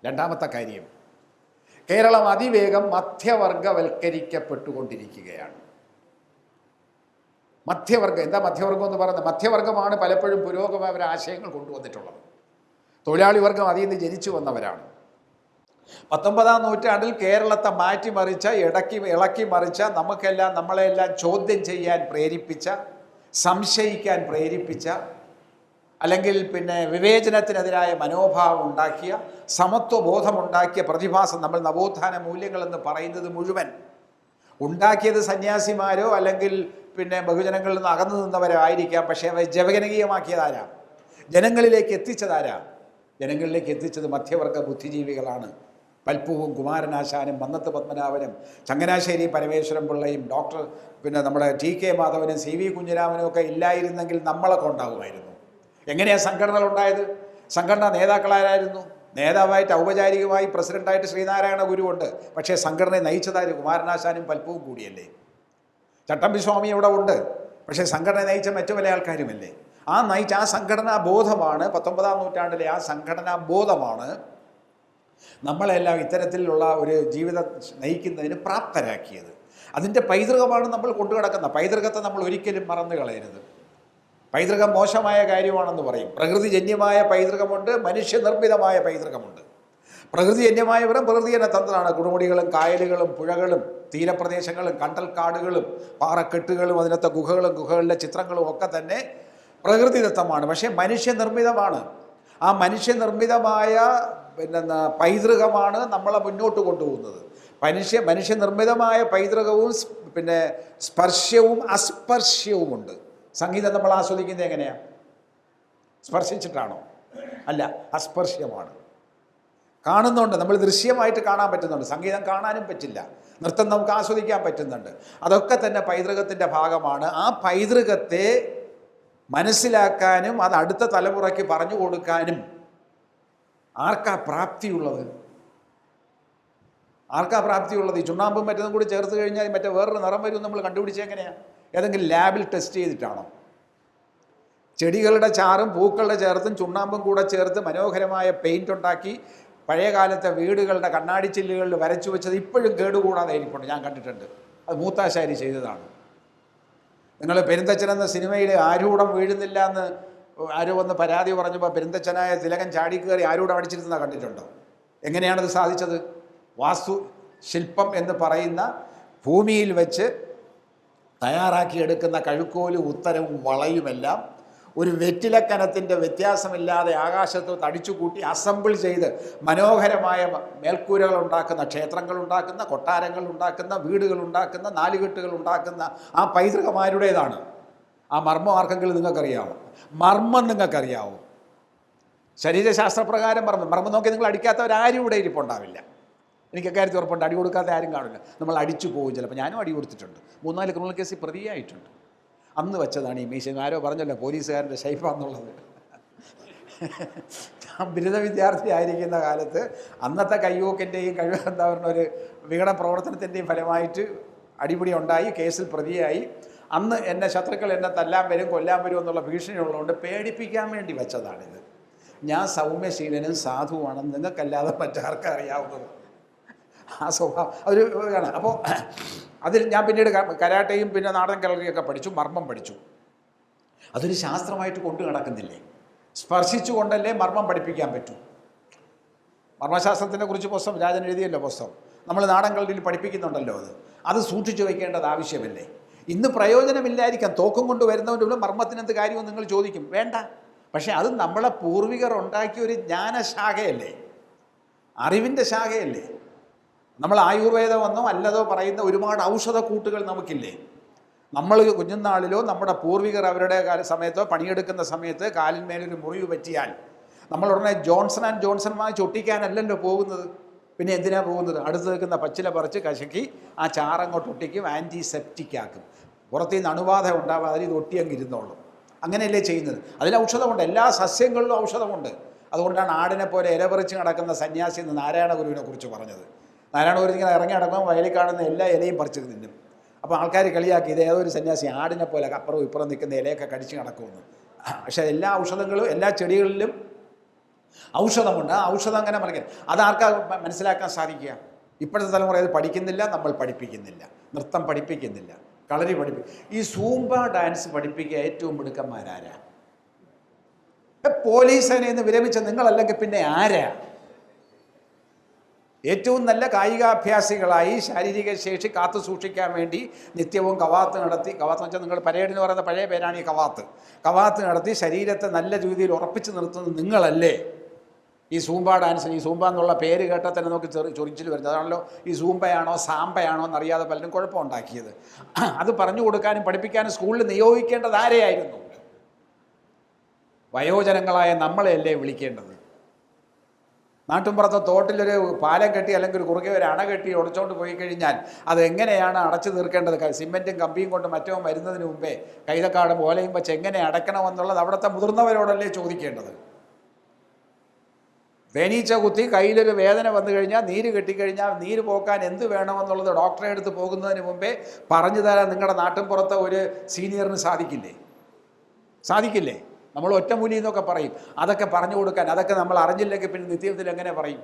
രണ്ടാമത്തെ കാര്യം, കേരളം അതിവേഗം മധ്യവർഗവൽക്കരിക്കപ്പെട്ടുകൊണ്ടിരിക്കുകയാണ്. മധ്യവർഗം, എന്താ മധ്യവർഗം എന്ന് പറയുന്നത്? മധ്യവർഗമാണ് പലപ്പോഴും പുരോഗമന ആശയങ്ങൾ കൊണ്ടുവന്നിട്ടുള്ളത്. തൊഴിലാളി വർഗം അതിൽ നിന്ന് ജനിച്ചു വന്നവരാണ്. 19-ാം നൂറ്റാണ്ടിൽ കേരളത്തെ മാറ്റിമറിച്ച, ഇളക്കി മറിച്ച, നമ്മളെല്ലാം ചോദ്യം ചെയ്യാൻ പ്രേരിപ്പിച്ച, സംശയിക്കാൻ പ്രേരിപ്പിച്ച, അല്ലെങ്കിൽ വിവേചനത്തിനെതിരായ മനോഭാവം ഉണ്ടാക്കിയ, സമത്വബോധമുണ്ടാക്കിയ പ്രതിഭാസം, നമ്മൾ നവോത്ഥാന മൂല്യങ്ങളെന്ന് പറയുന്നത് മുഴുവൻ ഉണ്ടാക്കിയത് സന്യാസിമാരോ അല്ലെങ്കിൽ ബഹുജനങ്ങളിൽ നിന്ന് അകന്നു നിന്നവരോ ആയിരിക്കാം. പക്ഷേ അവ ജനകീയമാക്കിയതാരാ? ജനങ്ങളിലേക്ക് എത്തിച്ചതാരാ? ജനങ്ങളിലേക്ക് എത്തിച്ചത് മധ്യവർഗ ബുദ്ധിജീവികളാണ്. പൽപ്പുവും കുമാരനാശാനും മന്നത്ത് പത്മനാഭനും ചങ്ങനാശ്ശേരി പരമേശ്വരൻ പിള്ളയും നമ്മുടെ ടി.കെ. മാധവനും സി.വി. കുഞ്ഞിരാമനും ഒക്കെ ഇല്ലായിരുന്നെങ്കിൽ നമ്മളൊക്കെ ഉണ്ടാകുമായിരുന്നു. എങ്ങനെയാണ് സംഘടനകൾ ഉണ്ടായത്? സംഘടനാ നേതാക്കളാരായിരുന്നു? നേതാവായിട്ട് ഔപചാരികമായി പ്രസിഡൻ്റായിട്ട് ശ്രീനാരായണ ഗുരുവുണ്ട്. പക്ഷേ സംഘടനയെ നയിച്ചതാര്? കുമാരനാശാനും പൽപ്പുവും കൂടിയല്ലേ. ചട്ടമ്പിസ്വാമി ഇവിടെ ഉണ്ട്, പക്ഷേ സംഘടന നയിച്ച മറ്റു പല ആൾക്കാരുമല്ലേ. ആ സംഘടനാ ബോധമാണ് 19-ാം നൂറ്റാണ്ടിലെ ആ സംഘടനാ ബോധമാണ് നമ്മളെല്ലാം ഇത്തരത്തിലുള്ള ഒരു ജീവിതം നയിക്കുന്നതിന് പ്രാപ്തരാക്കിയത്. അതിൻ്റെ പൈതൃകമാണ് നമ്മൾ കൊണ്ടുകിടക്കുന്നത്. പൈതൃകത്തെ നമ്മൾ ഒരിക്കലും മറന്നു കളയരുത്. പൈതൃകം മോശമായ കാര്യമാണെന്ന് പറയും. പ്രകൃതിജന്യമായ പൈതൃകമുണ്ട്, മനുഷ്യനിർമ്മിതമായ പൈതൃകമുണ്ട്. പ്രകൃതിജന്യമായ പ്രകൃതിജന്യ തന്ത്രമാണ്. കൊടുമുടികളും കായലുകളും പുഴകളും തീരപ്രദേശങ്ങളും കണ്ടൽക്കാടുകളും പാറക്കെട്ടുകളും അതിനകത്തെ ഗുഹകളിലെ ചിത്രങ്ങളും ഒക്കെ തന്നെ പ്രകൃതിദത്തമാണ്. പക്ഷേ മനുഷ്യനിർമ്മിതമാണ്. ആ മനുഷ്യനിർമ്മിതമായ പൈതൃകമാണ് നമ്മളെ മുന്നോട്ട് കൊണ്ടുപോകുന്നത്. മനുഷ്യനിർമ്മിതമായ പൈതൃകവും സ്പർശ്യവും അസ്പർശ്യവുമുണ്ട്. സംഗീതം നമ്മൾ ആസ്വദിക്കുന്നത് എങ്ങനെയാണ്? സ്പർശിച്ചിട്ടാണോ? അല്ല, അസ്പർശ്യമാണ്. കാണുന്നുണ്ട്, നമ്മൾ ദൃശ്യമായിട്ട് കാണാൻ പറ്റുന്നുണ്ട്. സംഗീതം കാണാനും പറ്റില്ല, നൃത്തം നമുക്ക് ആസ്വദിക്കാൻ പറ്റുന്നുണ്ട്. അതൊക്കെ തന്നെ പൈതൃകത്തിൻ്റെ ഭാഗമാണ്. ആ പൈതൃകത്തെ മനസ്സിലാക്കാനും അത് അടുത്ത തലമുറയ്ക്ക് പറഞ്ഞു കൊടുക്കാനും ആർക്കാ പ്രാപ്തിയുള്ളത്? ഈ ചുണ്ണാമ്പും മറ്റൊന്നും കൂടി ചേർത്ത് കഴിഞ്ഞാൽ വേറൊരു നിറം വരും നമ്മൾ കണ്ടുപിടിച്ചത് എങ്ങനെയാണ്? ഏതെങ്കിലും ലാബിൽ ടെസ്റ്റ് ചെയ്തിട്ടാണോ? ചെടികളുടെ ചാറും പൂക്കളുടെ ചേർത്തും ചുണ്ണാമ്പും കൂടെ ചേർത്ത് മനോഹരമായ പെയിൻ്റ് ഉണ്ടാക്കി പഴയ കാലത്തെ വീടുകളുടെ കണ്ണാടി ചില്ലുകളിൽ വരച്ചു വെച്ചത് ഇപ്പോഴും കേടുകൂടാതെ ഇരിപ്പുണ്ട്. ഞാൻ കണ്ടിട്ടുണ്ട്. അത് മൂത്താശാരി ചെയ്തതാണ്. നിങ്ങൾ പെരുന്തച്ഛൻ എന്ന സിനിമയിൽ ആരൂഢം വീഴുന്നില്ല എന്ന് ആരോ വന്ന് പരാതി പറഞ്ഞപ്പോൾ പെരുന്തച്ഛനായ തിലകൻ ചാടിക്കയറി ആരൂഢം അടിച്ചിരുന്നത് കണ്ടിട്ടുണ്ടോ? എങ്ങനെയാണത് സാധിച്ചത്? വാസ്തുശില്പം എന്ന് പറയുന്ന ഭൂമിയിൽ വെച്ച് തയ്യാറാക്കിയെടുക്കുന്ന കഴുക്കോലും ഉത്തരവും വളയുമെല്ലാം ഒരു വെറ്റിലക്കനത്തിൻ്റെ വ്യത്യാസമില്ലാതെ ആകാശത്ത് തടിച്ചുകൂട്ടി അസംബിൾ ചെയ്ത് മനോഹരമായ മേൽക്കൂരകൾ ഉണ്ടാക്കുന്ന, ക്ഷേത്രങ്ങൾ ഉണ്ടാക്കുന്ന, കൊട്ടാരങ്ങൾ ഉണ്ടാക്കുന്ന, വീടുകൾ ഉണ്ടാക്കുന്ന, നാലുകെട്ടുകൾ ഉണ്ടാക്കുന്ന ആ പൈതൃകമാരുടേതാണ്. ആ മർമ്മം ആർക്കെങ്കിലും നിങ്ങൾക്കറിയാമോ? മർമ്മം നിങ്ങൾക്കറിയാവോ? ശരീരശാസ്ത്രപ്രകാരം മർമ്മം നോക്കി നിങ്ങൾ അടിക്കാത്തവരാരും ഇവിടെ ഇരിപ്പുണ്ടാവില്ല. എനിക്ക് കാര്യത്തിൽ ഉറപ്പുണ്ട്. അടി കൊടുക്കാത്ത ആരും കാണില്ല. നമ്മൾ അടിച്ചു പോകും ചിലപ്പോൾ. ഞാനും അടി കൊടുത്തിട്ടുണ്ട്. 3-4 ക്രിമിനൽ കേസിൽ പ്രതിയായിട്ടുണ്ട്. അന്ന് വെച്ചതാണ് ഈ മീശ. ആരോ പറഞ്ഞല്ലോ പോലീസുകാരൻ്റെ ഷൈഫാന്നുള്ളത്. ഞാൻ ബിരുദ വിദ്യാർത്ഥി ആയിരിക്കുന്ന കാലത്ത് അന്നത്തെ കയ്യൂക്കിൻ്റെയും ഒരു വികട പ്രവർത്തനത്തിൻ്റെയും ഫലമായിട്ട് അടിപിടി ഉണ്ടായി, കേസിൽ പ്രതിയായി. അന്ന് എന്നെ ശത്രുക്കൾ എന്നെ തല്ലാൻ വരും, കൊല്ലാൻ വരും എന്നുള്ള ഭീഷണി ഉള്ളതുകൊണ്ട് പേടിപ്പിക്കാൻ വേണ്ടി വെച്ചതാണിത്. ഞാൻ സൗമ്യശീലനും സാധുവാണെന്ന് നിങ്ങൾക്കല്ലാതെ മറ്റാർക്കും അറിയാവുന്നത്. ആ സ്വഭാവം അതൊരു ആണ്. അപ്പോൾ അതിൽ ഞാൻ പിന്നീട് കരാട്ടയും നാടൻ കളരിയൊക്കെ പഠിച്ചു, മർമ്മം പഠിച്ചു. അതൊരു ശാസ്ത്രമായിട്ട് കൊണ്ടു നടക്കുന്നില്ലേ? സ്പർശിച്ചുകൊണ്ടല്ലേ മർമ്മം പഠിപ്പിക്കാൻ പറ്റൂ. മർമ്മശാസ്ത്രത്തിനെ കുറിച്ച് പുസ്തകം രാജൻ എഴുതിയല്ലോ പുസ്തകം. നമ്മൾ നാടൻ കളരിയിൽ പഠിപ്പിക്കുന്നുണ്ടല്ലോ. അത് സൂക്ഷിച്ചു വയ്ക്കേണ്ടത് ആവശ്യമല്ലേ? ഇന്ന് പ്രയോജനമില്ലായിരിക്കാം. തോക്കും കൊണ്ട് വരുന്നവൻ്റെ മർമ്മത്തിനെന്ത് കാര്യമെന്ന് നിങ്ങൾ ചോദിക്കും. വേണ്ട. പക്ഷേ അത് നമ്മളെ പൂർവികർ ഉണ്ടാക്കിയ ഒരു ജ്ഞാനശാഖയല്ലേ, അറിവിൻ്റെ ശാഖയല്ലേ. നമ്മൾ ആയുർവേദമെന്നോ അല്ലതോ പറയുന്ന ഒരുപാട് ഔഷധക്കൂട്ടുകൾ നമുക്കില്ലേ? നമ്മൾ കുഞ്ഞുനാളിലോ നമ്മുടെ പൂർവികർ അവരുടെ സമയത്തോ പണിയെടുക്കുന്ന സമയത്ത് കാലിന്മേലൊരു മുറിവ് പറ്റിയാൽ നമ്മൾ ഉടനെ ജോൺസൺ ആൻഡ് ജോൺസൺ വാങ്ങിച്ച് ഒട്ടിക്കാനല്ലല്ലോ പോകുന്നത്. പിന്നെ എന്തിനാണ് പോകുന്നത്? അടുത്ത് നിൽക്കുന്ന പച്ചില പറിച്ച് കശക്കി ആ ചാറങ്ങോട്ട് ഒട്ടിക്കും, ആൻറ്റിസെപ്റ്റിക് ആക്കും. പുറത്തു നിന്ന് അണുബാധ ഉണ്ടാവാതെ അതിൽ ഇത് ഒട്ടിയങ്ങ് ഇരുന്നോളും. അങ്ങനെയല്ലേ ചെയ്യുന്നത്? അതിൽ ഔഷധമുണ്ട്. എല്ലാ സസ്യങ്ങളിലും ഔഷധമുണ്ട്. അതുകൊണ്ടാണ് ആടിനെ പോലെ ഇലപറിച്ച് നടക്കുന്ന സന്യാസി എന്ന് നാരായണ ഗുരുവിനെ കുറിച്ച് പറഞ്ഞത്. നാരായണ ഗുരു ഇങ്ങനെ ഇറങ്ങി നടക്കുമ്പോൾ വയലിൽ കാണുന്ന എല്ലാ ഇലയും പറിച്ച് തിന്നും. അപ്പോൾ ആൾക്കാർ കളിയാക്കി, ഇത് ഏതൊരു സന്യാസി ആടിനെ പോലെ അപ്പുറവും ഇപ്പുറം നിൽക്കുന്ന ഇലയൊക്കെ കടിച്ച് നടക്കുമെന്ന്. പക്ഷേ എല്ലാ ഔഷധങ്ങളും എല്ലാ ചെടികളിലും ഔഷധമുണ്ട്, ആ ഔഷധം അങ്ങനെ മറിക്കാൻ അതാർക്കാ മനസ്സിലാക്കാൻ സാധിക്കുക? ഇപ്പോഴത്തെ തലമുറ അത് പഠിക്കുന്നില്ല, നമ്മൾ പഠിപ്പിക്കുന്നില്ല, നൃത്തം പഠിപ്പിക്കുന്നില്ല, കളരി ഈ സൂംബ ഡാൻസ് പഠിപ്പിക്കുക ഏറ്റവും മിടുക്കന്മാരാരാ? പോലീസ് സേനയിൽ നിന്ന് വിരമിച്ച നിങ്ങളല്ലെങ്കിൽ പിന്നെ ആരാ? ഏറ്റവും നല്ല കായികാഭ്യാസികളായി ശാരീരിക ശേഷി കാത്തു സൂക്ഷിക്കാൻ വേണ്ടി നിത്യവും കവാത്ത് നടത്തി, കവാത്ത് വെച്ചാൽ നിങ്ങൾ പരേഡ് എന്ന് പറയുന്ന പഴയ പേരാണ് ഈ കവാത്ത് നടത്തി ശരീരത്തെ നല്ല രീതിയിൽ ഉറപ്പിച്ച് നിർത്തുന്നത് നിങ്ങളല്ലേ? ഈ സൂംബ ഡാൻസിന്, ഈ സൂംബ എന്നുള്ള പേര് കേട്ടാൽ തന്നെ നമുക്ക് ചൊറിച്ചിൽ വരുന്നത് അതാണല്ലോ. ഈ സൂംബയാണോ സാമ്പയാണോ എന്നറിയാതെ പലരും കുഴപ്പമുണ്ടാക്കിയത്. അത് പറഞ്ഞു കൊടുക്കാനും പഠിപ്പിക്കാനും സ്കൂളിൽ നിയോഗിക്കേണ്ടത് ആരെയായിരുന്നു? വയോജനങ്ങളായ നമ്മളെയല്ലേ വിളിക്കേണ്ടത്? നാട്ടുമ്പുറത്തെ തോട്ടിലൊരു പാലം കെട്ടി അല്ലെങ്കിൽ ഒരു കുറുകെ ഒരു അണ കെട്ടി ഉടച്ചോണ്ട് പോയി കഴിഞ്ഞാൽ അതെങ്ങനെയാണ് അടച്ചു തീർക്കേണ്ടത്? സിമെൻറ്റും കമ്പിയും കൊണ്ട് മറ്റോ വരുന്നതിന് മുമ്പേ കൈതക്കാട് പോലെയും വെച്ച് എങ്ങനെ അടക്കണമെന്നുള്ളത് അവിടുത്തെ മുതിർന്നവരോടല്ലേ ചോദിക്കേണ്ടത്? തേനീച്ച കുത്തി കയ്യിലൊരു വേദന വന്നു കഴിഞ്ഞാൽ, നീര് കെട്ടിക്കഴിഞ്ഞാൽ നീര് പോക്കാൻ എന്ത് വേണമെന്നുള്ളത് ഡോക്ടറെ അടുത്ത് പോകുന്നതിന് മുമ്പേ പറഞ്ഞു തരാൻ നിങ്ങളുടെ നാട്ടിൻപുറത്തെ ഒരു സീനിയറിന് സാധിക്കില്ലേ? നമ്മൾ ഒറ്റമൂലി എന്നൊക്കെ പറയും. അതൊക്കെ പറഞ്ഞു കൊടുക്കാൻ, അതൊക്കെ നമ്മൾ അറിഞ്ഞില്ലെങ്കിൽ പിന്നെ നിത്യത്തിൽ എങ്ങനെ പറയും?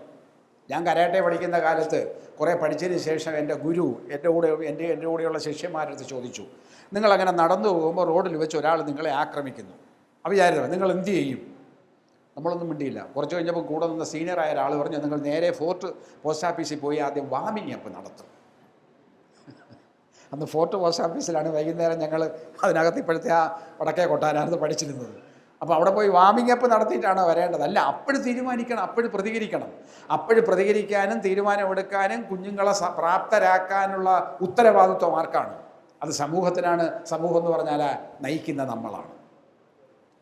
ഞാൻ കരാട്ടെ പഠിക്കുന്ന കാലത്ത് കുറേ പഠിച്ചതിന് ശേഷം എൻ്റെ ഗുരു എൻ്റെ കൂടെയുള്ള ശിഷ്യന്മാരടുത്ത് ചോദിച്ചു, നിങ്ങളങ്ങനെ നടന്നു പോകുമ്പോൾ റോഡിൽ വെച്ച് ഒരാൾ നിങ്ങളെ ആക്രമിക്കുന്നു, വിചാരിച്ചത് നിങ്ങൾ എന്ത് ചെയ്യും? നമ്മളൊന്നും മിണ്ടിയില്ല. കുറച്ച് കഴിഞ്ഞപ്പോൾ കൂടെ നിന്ന സീനിയറായ ഒരാൾ പറഞ്ഞു, നിങ്ങൾ നേരെ ഫോർട്ട് പോസ്റ്റ് ഓഫീസിൽ പോയി ആദ്യം വാമിങ് അപ്പ് നടത്തും. അന്ന് ഫോർട്ട് പോസ്റ്റ് ഓഫീസിലാണ് വൈകുന്നേരം ഞങ്ങൾ അതിനകത്ത് ഇപ്പോഴത്തെ ആ വടക്കേ കൊട്ടാരത്ത് പഠിച്ചിരുന്നത്. അപ്പോൾ അവിടെ പോയി വാമിങ് അപ്പ് നടത്തിയിട്ടാണ് വരേണ്ടത്. അല്ല, അപ്പോഴും തീരുമാനിക്കണം, അപ്പോഴും പ്രതികരിക്കണം. അപ്പോഴും പ്രതികരിക്കാനും തീരുമാനമെടുക്കാനും കുഞ്ഞുങ്ങളെ പ്രാപ്തരാക്കാനുള്ള ഉത്തരവാദിത്വം ആർക്കാണ്? അത് സമൂഹത്തിനാണ്. സമൂഹം എന്ന് പറഞ്ഞാൽ നയിക്കുന്ന നമ്മളാണ്,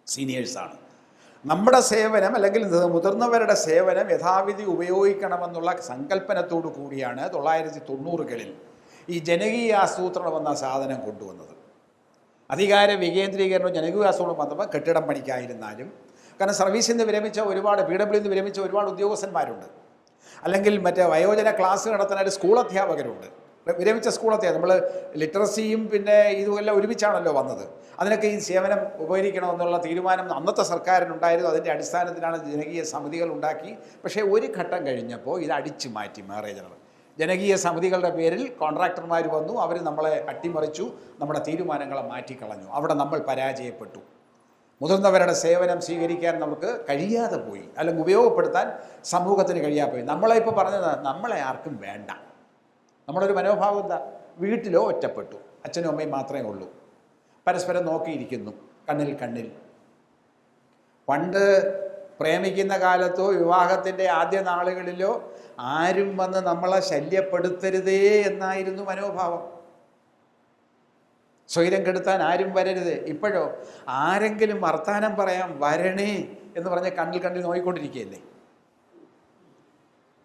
സീനിയേഴ്സാണ്. നമ്മുടെ സേവനം അല്ലെങ്കിൽ മുതിർന്നവരുടെ സേവനം യഥാവിധി ഉപയോഗിക്കണമെന്നുള്ള സങ്കല്പനത്തോടു കൂടിയാണ് 1990കളിൽ ഈ ജനകീയ ആസൂത്രണം എന്ന സാധനം കൊണ്ടുവന്നത്. അധികാര വികേന്ദ്രീകരണവും ജനകീയ ആസൂത്രണം വന്നപ്പോൾ കെട്ടിടം പണിക്കായിരുന്നാലും, കാരണം സർവീസിൽ നിന്ന് വിരമിച്ച ഒരുപാട് PWയിൽ നിന്ന് വിരമിച്ച ഒരുപാട് ഉദ്യോഗസ്ഥന്മാരുണ്ട്, അല്ലെങ്കിൽ മറ്റേ വയോജന ക്ലാസ് നടത്തുന്ന സ്കൂൾ അധ്യാപകരുണ്ട്, വിരമിച്ച സ്കൂൾ അധ്യാപകർ. നമ്മൾ ലിറ്ററസിയും പിന്നെ ഇതുമെല്ലാം ഒരുമിച്ചാണല്ലോ വന്നത്. അതിനൊക്കെ ഈ സേവനം ഉപകരിക്കണമെന്നുള്ള തീരുമാനം അന്നത്തെ സർക്കാരിനുണ്ടായിരുന്നു. അതിൻ്റെ അടിസ്ഥാനത്തിലാണ് ജനകീയ സമിതികൾ ഉണ്ടാക്കി. പക്ഷേ ഒരു ഘട്ടം കഴിഞ്ഞപ്പോൾ ഇത് അടിച്ചു മാറ്റി മാനേജർ. ജനകീയ സമിതികളുടെ പേരിൽ കോൺട്രാക്ടർമാർ വന്നു, അവർ നമ്മളെ അട്ടിമറിച്ചു, നമ്മുടെ തീരുമാനങ്ങളെ മാറ്റിക്കളഞ്ഞു. അവിടെ നമ്മൾ പരാജയപ്പെട്ടു. മുതിർന്നവരുടെ സേവനം സ്വീകരിക്കാൻ നമുക്ക് കഴിയാതെ പോയി, അല്ലെങ്കിൽ ഉപയോഗപ്പെടുത്താൻ സമൂഹത്തിന് കഴിയാതെ പോയി. നമ്മളെ ഇപ്പോൾ പറഞ്ഞത് നമ്മളെ ആർക്കും വേണ്ട. നമ്മളൊരു മനോഭാവം എന്താ? വീട്ടിലോ ഒറ്റപ്പെട്ടു, അച്ഛനും അമ്മയും മാത്രമേ ഉള്ളൂ, പരസ്പരം നോക്കിയിരിക്കുന്നു, കണ്ണിൽ. പണ്ട് പ്രേമിക്കുന്ന കാലത്തോ വിവാഹത്തിൻ്റെ ആദ്യ നാളുകളിലോ ആരും വന്ന് നമ്മളെ ശല്യപ്പെടുത്തരുതേ എന്നായിരുന്നു മനോഭാവം. സ്വൈരം കെടുത്താൻ ആരും വരരുത്. ഇപ്പോഴോ ആരെങ്കിലും വർത്താനം പറയാൻ വരണേ എന്ന് പറഞ്ഞ് കണ്ണിൽ നോക്കിക്കൊണ്ടിരിക്കുകയല്ലേ.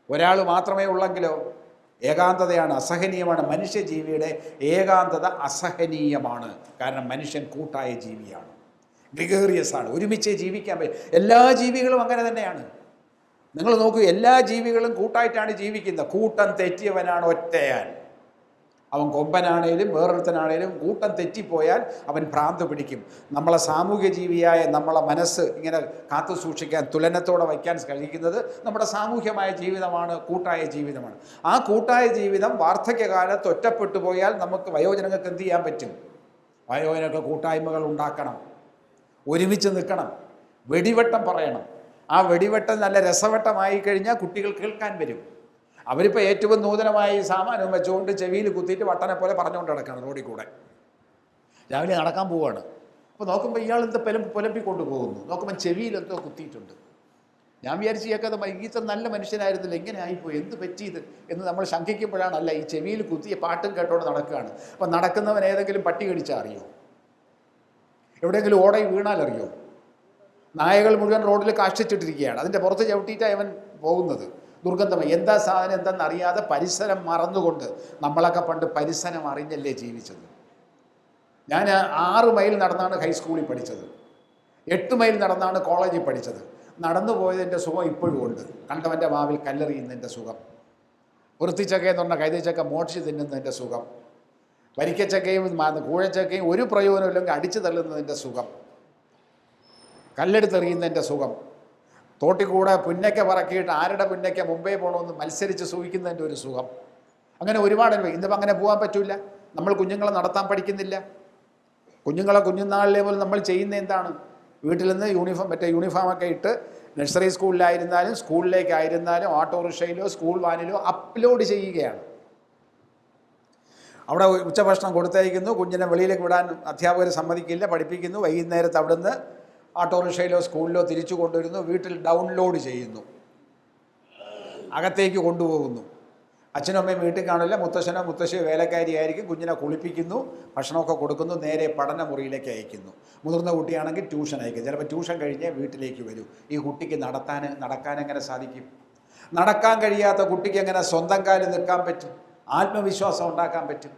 ഒരാൾ മാത്രമേ ഉള്ളെങ്കിലോ ഏകാന്തതയാണ്, അസഹനീയമാണ്. മനുഷ്യജീവിയുടെ ഏകാന്തത അസഹനീയമാണ്. കാരണം മനുഷ്യൻ കൂട്ടായ ജീവിയാണ്, ഗ്രിഗേറിയസ് ആണ്, ഒരുമിച്ച് ജീവിക്കാൻ പറ്റും. എല്ലാ ജീവികളും അങ്ങനെ തന്നെയാണ്. നിങ്ങൾ നോക്കൂ, എല്ലാ ജീവികളും കൂട്ടായിട്ടാണ് ജീവിക്കുന്നത്. കൂട്ടം തെറ്റിയവനാണ് ഒറ്റയാൻ. അവൻ കൊമ്പനാണേലും വേറൊരുത്തനാണേലും കൂട്ടം തെറ്റിപ്പോയാൽ അവൻ ഭ്രാന്ത് പിടിക്കും. നമ്മളെ സാമൂഹ്യ ജീവിയായ നമ്മളെ മനസ്സ് ഇങ്ങനെ കാത്തു സൂക്ഷിക്കാൻ, തുലനത്തോടെ വയ്ക്കാൻ കഴിയുന്നത് നമ്മുടെ സാമൂഹ്യമായ ജീവിതമാണ്, കൂട്ടായ ജീവിതമാണ്. ആ കൂട്ടായ ജീവിതം വാർദ്ധക്യകാലത്ത് ഒറ്റപ്പെട്ടു പോയാൽ നമുക്ക് വയോജനങ്ങൾക്ക് എന്ത് ചെയ്യാൻ പറ്റും? വയോജനങ്ങൾക്ക് കൂട്ടായ്മകൾ ഉണ്ടാക്കണം, ഒരുമിച്ച് നിൽക്കണം, വെടിവട്ടം പറയണം. ആ വെടിവട്ടം നല്ല രസവട്ടമായി കഴിഞ്ഞാൽ കുട്ടികൾ കേൾക്കാൻ വരും. അവരിപ്പോൾ ഏറ്റവും നൂതനമായി സാമാനവും വെച്ചുകൊണ്ട് ചെവിയിൽ കുത്തിയിട്ട് വട്ടനെ പോലെ പറഞ്ഞുകൊണ്ട് നടക്കുകയാണ് റോഡിൽ കൂടെ. രാവിലെ നടക്കാൻ പോവുകയാണ്. അപ്പോൾ നോക്കുമ്പോൾ ഇയാൾ എന്താ പുലമ്പിക്കൊണ്ട് പോകുന്നു. നോക്കുമ്പോൾ ചെവിയിൽ എന്തോ കുത്തിയിട്ടുണ്ട്. ഞാൻ വിചാരിച്ച് കേൾക്കാതെ ഇത്ര നല്ല മനുഷ്യനായിരുന്നില്ല, ഇങ്ങനെ ആയിപ്പോയി, എന്ത് പറ്റിയത് എന്ന് നമ്മൾ ശങ്കിക്കുമ്പോഴാണ് അല്ല, ഈ ചെവിയിൽ കുത്തിയ പാട്ടും കേട്ടോണ്ട് നടക്കുകയാണ്. അപ്പോൾ നടക്കുന്നവൻ ഏതെങ്കിലും പട്ടി കടിച്ചാൽ അറിയോ? എവിടെയെങ്കിലും ഓടയിൽ വീണാലറിയോ? നായകൾ മുഴുവൻ റോഡിൽ കാഷ്ടിച്ചിട്ടിരിക്കുകയാണ്, അതിൻ്റെ പുറത്ത് ചവിട്ടിയിട്ടാണ് അവൻ പോകുന്നത്. ദുർഗന്ധമായി എന്താ സാധനം എന്തെന്നറിയാതെ പരിസരം മറന്നുകൊണ്ട്. നമ്മളൊക്കെ പണ്ട് പരിസരം അറിഞ്ഞല്ലേ ജീവിച്ചത്. ഞാൻ 6 മൈൽ നടന്നാണ് ഹൈസ്കൂളിൽ പഠിച്ചത്, 8 മൈൽ നടന്നാണ് കോളേജിൽ പഠിച്ചത്. നടന്നു പോയതിൻ്റെ സുഖം ഇപ്പോഴും ഉണ്ട്. കണ്ടവൻ്റെ മാവിൽ കല്ലെറിയുന്നതിൻ്റെ സുഖം, വൃത്തിച്ചക്കയെന്ന് പറഞ്ഞാൽ കൈതച്ചക്ക മോഷിച്ച് തിന്നുന്നതിൻ്റെ സുഖം, വരിക്കച്ചക്കയും കൂഴച്ചക്കയും ഒരു പ്രയോജനമില്ലെങ്കിൽ അടിച്ചു തള്ളുന്നതിൻ്റെ സുഖം, കല്ലെടുത്തെറിയുന്നതിൻ്റെ സുഖം, തോട്ടിൽ കൂടെ പുന്നയ്ക്ക പറക്കിയിട്ട് ആരുടെ പുന്നയ്ക്ക മുമ്പേ പോകണമെന്ന് മത്സരിച്ച് സൂഹിക്കുന്നതിൻ്റെ ഒരു സുഖം. അങ്ങനെ ഒരുപാട് ഇന്നിപ്പോൾ അങ്ങനെ പോകാൻ പറ്റില്ല. നമ്മൾ കുഞ്ഞുങ്ങളെ നടത്താൻ പഠിക്കുന്നില്ല. കുഞ്ഞുങ്ങളെ കുഞ്ഞുനാളിലെ പോലെ നമ്മൾ ചെയ്യുന്ന എന്താണ്? വീട്ടിൽ നിന്ന് യൂണിഫോമൊക്കെ ഇട്ട് നഴ്സറി സ്കൂളിലായിരുന്നാലും സ്കൂളിലേക്കായിരുന്നാലും ഓട്ടോറിക്ഷയിലോ സ്കൂൾ വാനിലോ അപ്ലോഡ് ചെയ്യുകയാണ്. അവിടെ ഉച്ചഭക്ഷണം കൊടുത്തയക്കുന്നു, കുഞ്ഞിനെ വെളിയിലേക്ക് വിടാൻ അധ്യാപകർ സമ്മതിക്കില്ല, പഠിപ്പിക്കുന്നു. വൈകുന്നേരത്ത് അവിടുന്ന് ഓട്ടോറിക്ഷയിലോ സ്കൂളിലോ തിരിച്ചു കൊണ്ടുവരുന്നു, വീട്ടിൽ ഡൗൺലോഡ് ചെയ്യുന്നു, അകത്തേക്ക് കൊണ്ടുപോകുന്നു. അച്ഛനും അമ്മയും വീട്ടിൽ കാണില്ല, മുത്തശ്ശനോ മുത്തശ്ശിയോ വേലക്കാരിയായിരിക്കും. കുഞ്ഞിനെ കുളിപ്പിക്കുന്നു, ഭക്ഷണമൊക്കെ കൊടുക്കുന്നു, നേരെ പഠനമുറിയിലേക്ക് അയക്കുന്നു. മുതിർന്ന കുട്ടിയാണെങ്കിൽ ട്യൂഷൻ അയക്കും. ചിലപ്പോൾ ട്യൂഷൻ കഴിഞ്ഞേ വീട്ടിലേക്ക് വരൂ. ഈ കുട്ടിക്ക് നടക്കാൻ എങ്ങനെ സാധിക്കും? നടക്കാൻ കഴിയാത്ത കുട്ടിക്ക് എങ്ങനെ സ്വന്തം കാലിൽ നിൽക്കാൻ പറ്റും? ആത്മവിശ്വാസം ഉണ്ടാക്കാൻ പറ്റും?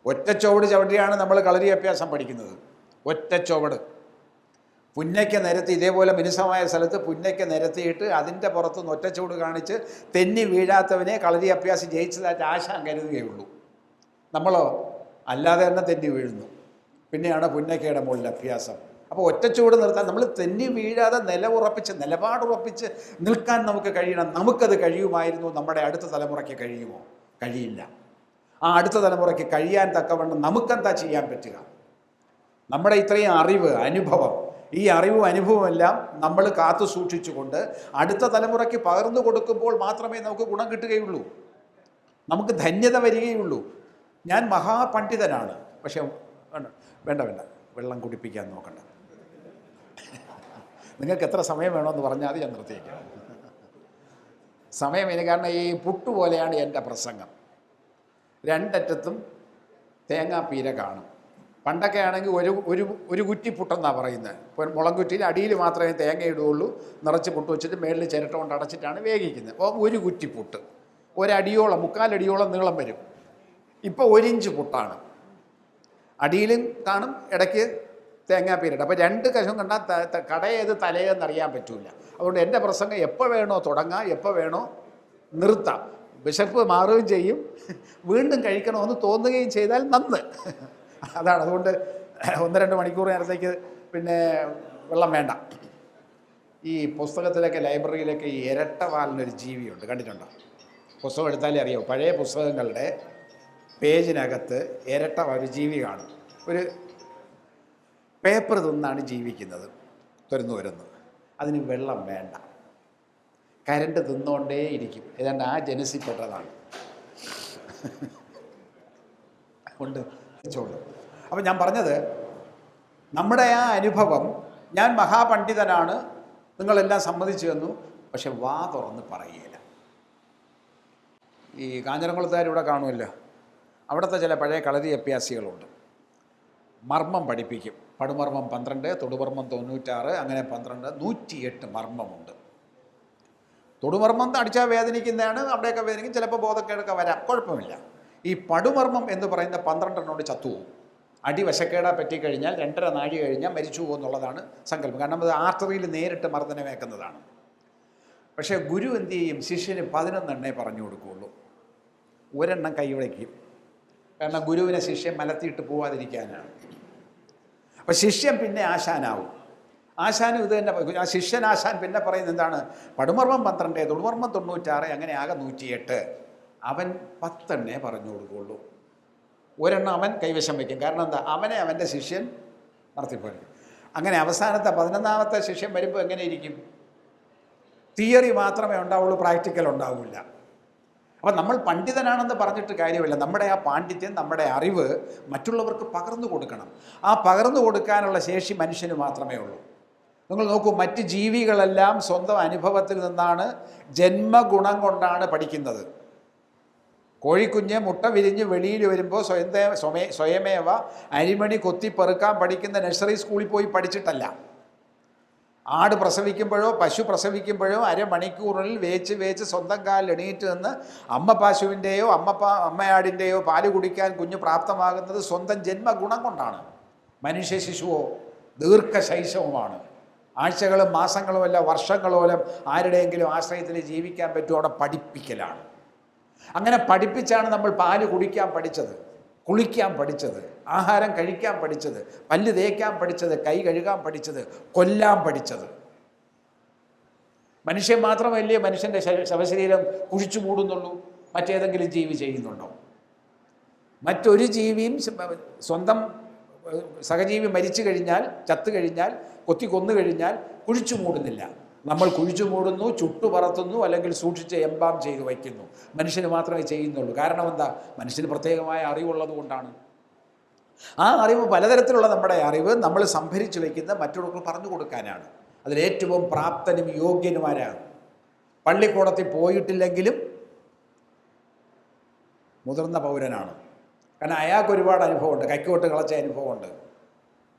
ഒറ്റച്ചോവട് ചവിട്ടിയാണ് നമ്മൾ കളരി അഭ്യാസം പഠിക്കുന്നത്. ഒറ്റച്ചോവട് പുന്നയ്ക്ക് നിരത്തി, ഇതേപോലെ മിനുസമായ സ്ഥലത്ത് പുന്നയ്ക്ക് നിരത്തിയിട്ട് അതിൻ്റെ പുറത്തുനിന്ന് ഒറ്റച്ചൂട് കാണിച്ച് തെന്നി വീഴാത്തവനെ കളരി അഭ്യാസം ജയിച്ചതായിട്ട് ആശാൻ കരുതുകയുള്ളൂ. നമ്മളോ അല്ലാതെ തന്നെ തെന്നി വീഴുന്നു. പിന്നെയാണ് പുന്നയ്ക്കയുടെ മുകളിൽ അഭ്യാസം. അപ്പോൾ ഒറ്റച്ചൂട് നിർത്താൻ നമ്മൾ തെന്നി വീഴാതെ നിലപാടുറപ്പിച്ച് നിൽക്കാൻ നമുക്ക് കഴിയണം. നമുക്കത് കഴിയുമായിരുന്നു. നമ്മുടെ അടുത്ത തലമുറയ്ക്ക് കഴിയുമോ? കഴിയില്ല. ആ അടുത്ത തലമുറയ്ക്ക് കഴിയാൻ തക്കവണ്ണം നമുക്കെന്താ ചെയ്യാൻ പറ്റുക? നമ്മുടെ ഇത്രയും അറിവ്, അനുഭവം, ഈ അറിവും അനുഭവമെല്ലാം നമ്മൾ കാത്തു സൂക്ഷിച്ചുകൊണ്ട് അടുത്ത തലമുറയ്ക്ക് പകർന്നു കൊടുക്കുമ്പോൾ മാത്രമേ നമുക്ക് ഗുണം കിട്ടുകയുള്ളൂ, നമുക്ക് ധന്യത വരികയുള്ളൂ. ഞാൻ മഹാപണ്ഡിതനാണ്, പക്ഷെ വേണ്ട വെള്ളം കുടിപ്പിക്കാൻ നോക്കണ്ട. നിങ്ങൾക്ക് എത്ര സമയം വേണമെന്ന് പറഞ്ഞാൽ ഞാൻ നിർത്തിയേക്കാം. സമയം ഇനി, കാരണം ഈ പുട്ടുപോലെയാണ് എൻ്റെ പ്രസംഗം. രണ്ടറ്റത്തും തേങ്ങാപ്പീര കാണും. പണ്ടൊക്കെ ആണെങ്കിൽ ഒരു കുറ്റി പുട്ടെന്നാണ് പറയുന്നത്. ഇപ്പോൾ മുളം കുറ്റിയിൽ അടിയിൽ മാത്രമേ തേങ്ങ ഇടുകയുള്ളൂ. നിറച്ച് പുട്ട് വെച്ചിട്ട് മേളിൽ ചിരട്ട കൊണ്ട് അടച്ചിട്ടാണ് വേവിക്കുന്നത്. അപ്പോൾ ഒരു കുറ്റി പുട്ട് ഒരടിയോളം, 3/4 അടിയോളം നീളം വരും. ഇപ്പോൾ 1 ഇഞ്ച് പുട്ടാണ്. അടിയിലും കാണും, ഇടയ്ക്ക് തേങ്ങാപ്പീരട്ട്. അപ്പോൾ 2 കശം കണ്ടാൽ കടയേത് തലയെന്നറിയാൻ പറ്റില്ല. അതുകൊണ്ട് എൻ്റെ പ്രസംഗം എപ്പോൾ വേണോ തുടങ്ങാം, എപ്പോൾ വേണോ നിർത്താം. വിശപ്പ് മാറുകയും ചെയ്യും, വീണ്ടും കഴിക്കണമെന്ന് തോന്നുകയും ചെയ്താൽ നന്ന്. അതാണ്. അതുകൊണ്ട് 1-2 മണിക്കൂർ നേരത്തേക്ക് പിന്നെ വെള്ളം വേണ്ട. ഈ പുസ്തകത്തിലൊക്കെ, ലൈബ്രറിയിലൊക്കെ ഈ ഇരട്ടവാലിനൊരു ജീവിയുണ്ട്, കണ്ടിട്ടുണ്ടോ? പുസ്തകം എടുത്താലേ അറിയാമോ. പഴയ പുസ്തകങ്ങളുടെ പേജിനകത്ത് ഒരു ജീവി കാണും. ഒരു പേപ്പർ തിന്നാണ് ജീവിക്കുന്നത്, തുരന്നു. അതിന് വെള്ളം വേണ്ട, കരണ്ട് തിന്നുകൊണ്ടേ ഇരിക്കും. ഏതാണ്ട് ആ ജനസിൽപ്പെട്ടതാണ്. കൊണ്ട് വെച്ചോളൂ. അപ്പം ഞാൻ പറഞ്ഞത്, നമ്മുടെ ആ അനുഭവം, ഞാൻ മഹാപണ്ഡിതനാണ്, നിങ്ങളെല്ലാം സമ്മതിച്ചു തന്നു, പക്ഷെ വാ തുറന്ന് പറയുകയില്ല. ഈ കാഞ്ഞിരംകുളത്തുകാരിവിടെ കാണുമല്ലോ, അവിടുത്തെ ചില പഴയ കളരി അഭ്യാസികളുണ്ട്. മർമ്മം പഠിപ്പിക്കും. പടുമർമ്മം 12, തൊടുമർമ്മം 96, അങ്ങനെ 12, 108 മർമ്മമുണ്ട്. തൊടുമർമ്മം അടിച്ചാൽ വേദനിക്കുന്നതാണ്, അവിടെയൊക്കെ വേദനിക്കും, ചിലപ്പോൾ ബോധക്കേടൊക്കെ വരാം, കുഴപ്പമില്ല. ഈ പടുമർമ്മം എന്ന് പറയുന്ന 12 ചത്തുപോകും. അടി വശക്കേടാ പറ്റിക്കഴിഞ്ഞാൽ 2.5 നാഴി കഴിഞ്ഞാൽ മരിച്ചു പോകുമെന്നുള്ളതാണ് സങ്കല്പം. കാരണം അത് ആർട്ടറിയിൽ നേരിട്ട് മർദ്ദനമേക്കുന്നതാണ്. പക്ഷേ ഗുരു എന്ത് ചെയ്യും? ശിഷ്യന് 11 പറഞ്ഞു കൊടുക്കുകയുള്ളൂ. 1 കൈവയ്ക്കും. കാരണം ഗുരുവിനെ ശിഷ്യൻ മലത്തിയിട്ട് പോവാതിരിക്കാനാണ്. അപ്പം ശിഷ്യൻ പിന്നെ ആശാനാവും. ആശാനും ഇത് തന്നെ. ആ ശിഷ്യൻ ആശാൻ പിന്നെ പറയുന്നത് എന്താണ്? പടുമർമ്മം 12, തൊടുമർമ്മം 96, അങ്ങനെ ആകെ 108. അവൻ 10 പറഞ്ഞു കൊടുക്കുകയുള്ളൂ. 1 അവൻ കൈവശം വയ്ക്കും. കാരണം എന്താ? അവനെ അവൻ്റെ ശിഷ്യൻ നടത്തിപ്പോയി. അങ്ങനെ അവസാനത്തെ 11ാമത്തെ ശിഷ്യൻ വരുമ്പോൾ എങ്ങനെ ഇരിക്കും? തിയറി മാത്രമേ ഉണ്ടാവുള്ളൂ, പ്രാക്ടിക്കൽ ഉണ്ടാവില്ല. അപ്പം നമ്മൾ പണ്ഡിതനാണെന്ന് പറഞ്ഞിട്ട് കാര്യമില്ല. നമ്മുടെ ആ പാണ്ഡിത്യം, നമ്മുടെ അറിവ് മറ്റുള്ളവർക്ക് പകർന്നു കൊടുക്കണം. ആ പകർന്നു കൊടുക്കാനുള്ള ശേഷി മനുഷ്യന് മാത്രമേ ഉള്ളൂ. നിങ്ങൾ നോക്കൂ, മറ്റ് ജീവികളെല്ലാം സ്വന്തം അനുഭവത്തിൽ നിന്നാണ്, ജന്മഗുണം കൊണ്ടാണ് പഠിക്കുന്നത്. കോഴിക്കുഞ്ഞ് മുട്ട വിരിഞ്ഞ് വെളിയിൽ വരുമ്പോൾ സ്വയമേവ അരിമണി കൊത്തിപ്പെറുക്കാൻ പഠിക്കുന്ന നഴ്സറി സ്കൂളിൽ പോയി പഠിച്ചിട്ടല്ല. ആട് പ്രസവിക്കുമ്പോഴോ പശു പ്രസവിക്കുമ്പോഴോ അരമണിക്കൂറിൽ വേച്ച് സ്വന്തം കാലിൽ എണീറ്റ് നിന്ന് അമ്മ പശുവിൻ്റെയോ അമ്മയാടിൻ്റെയോ പാല് കുടിക്കാൻ കുഞ്ഞ് പ്രാപ്തമാകുന്നത് സ്വന്തം ജന്മഗുണം കൊണ്ടാണ്. മനുഷ്യ ശിശുവോ ദീർഘശൈശവുമാണ്. ആഴ്ചകളും മാസങ്ങളുമല്ല, വർഷങ്ങളോളം ആരുടെയെങ്കിലും ആശ്രയത്തിൽ ജീവിക്കാൻ പറ്റും. അവിടെ പഠിപ്പിക്കലാണ്. അങ്ങനെ പഠിപ്പിച്ചാണ് നമ്മൾ പാല് കുടിക്കാൻ പഠിച്ചത്, കുളിക്കാൻ പഠിച്ചത്, ആഹാരം കഴിക്കാൻ പഠിച്ചത്, പല്ല് തേക്കാൻ പഠിച്ചത്, കൈ കഴുകാൻ പഠിച്ചത്, കൊല്ലാൻ പഠിച്ചത്. മനുഷ്യൻ മാത്രമല്ലേ മനുഷ്യൻ്റെ ശവശരീരം കുഴിച്ചു മൂടുന്നുള്ളൂ? മറ്റേതെങ്കിലും ജീവി ചെയ്യുന്നുണ്ടോ? മറ്റൊരു ജീവിയും സ്വന്തം സഹജീവി മരിച്ചു കഴിഞ്ഞാൽ, ചത്തു കഴിഞ്ഞാൽ, കൊന്നു കഴിഞ്ഞാൽ കുഴിച്ചു മൂടുന്നില്ല. നമ്മൾ കുഴിച്ചു മൂടുന്നു, ചുട്ടു പറത്തുന്നു, അല്ലെങ്കിൽ സൂക്ഷിച്ച് എംബാം ചെയ്ത് വയ്ക്കുന്നു. മനുഷ്യന് മാത്രമേ ചെയ്യുന്നുള്ളൂ. കാരണം എന്താ? മനുഷ്യന് പ്രത്യേകമായ അറിവുള്ളത് കൊണ്ടാണ്. ആ അറിവ്, പലതരത്തിലുള്ള നമ്മുടെ അറിവ് നമ്മൾ സംഭരിച്ചു വയ്ക്കുന്ന മറ്റുള്ളവർക്ക് പറഞ്ഞു കൊടുക്കാനാണ്. അതിലേറ്റവും പ്രാപ്തനും യോഗ്യനുമാരാണ്. പള്ളിക്കൂടത്തിൽ പോയിട്ടില്ലെങ്കിലും മുതിർന്ന പൗരനാണ്. കാരണം അയാൾക്ക് ഒരുപാട് അനുഭവമുണ്ട്, കൈക്കോട്ട് കളച്ച അനുഭവമുണ്ട്,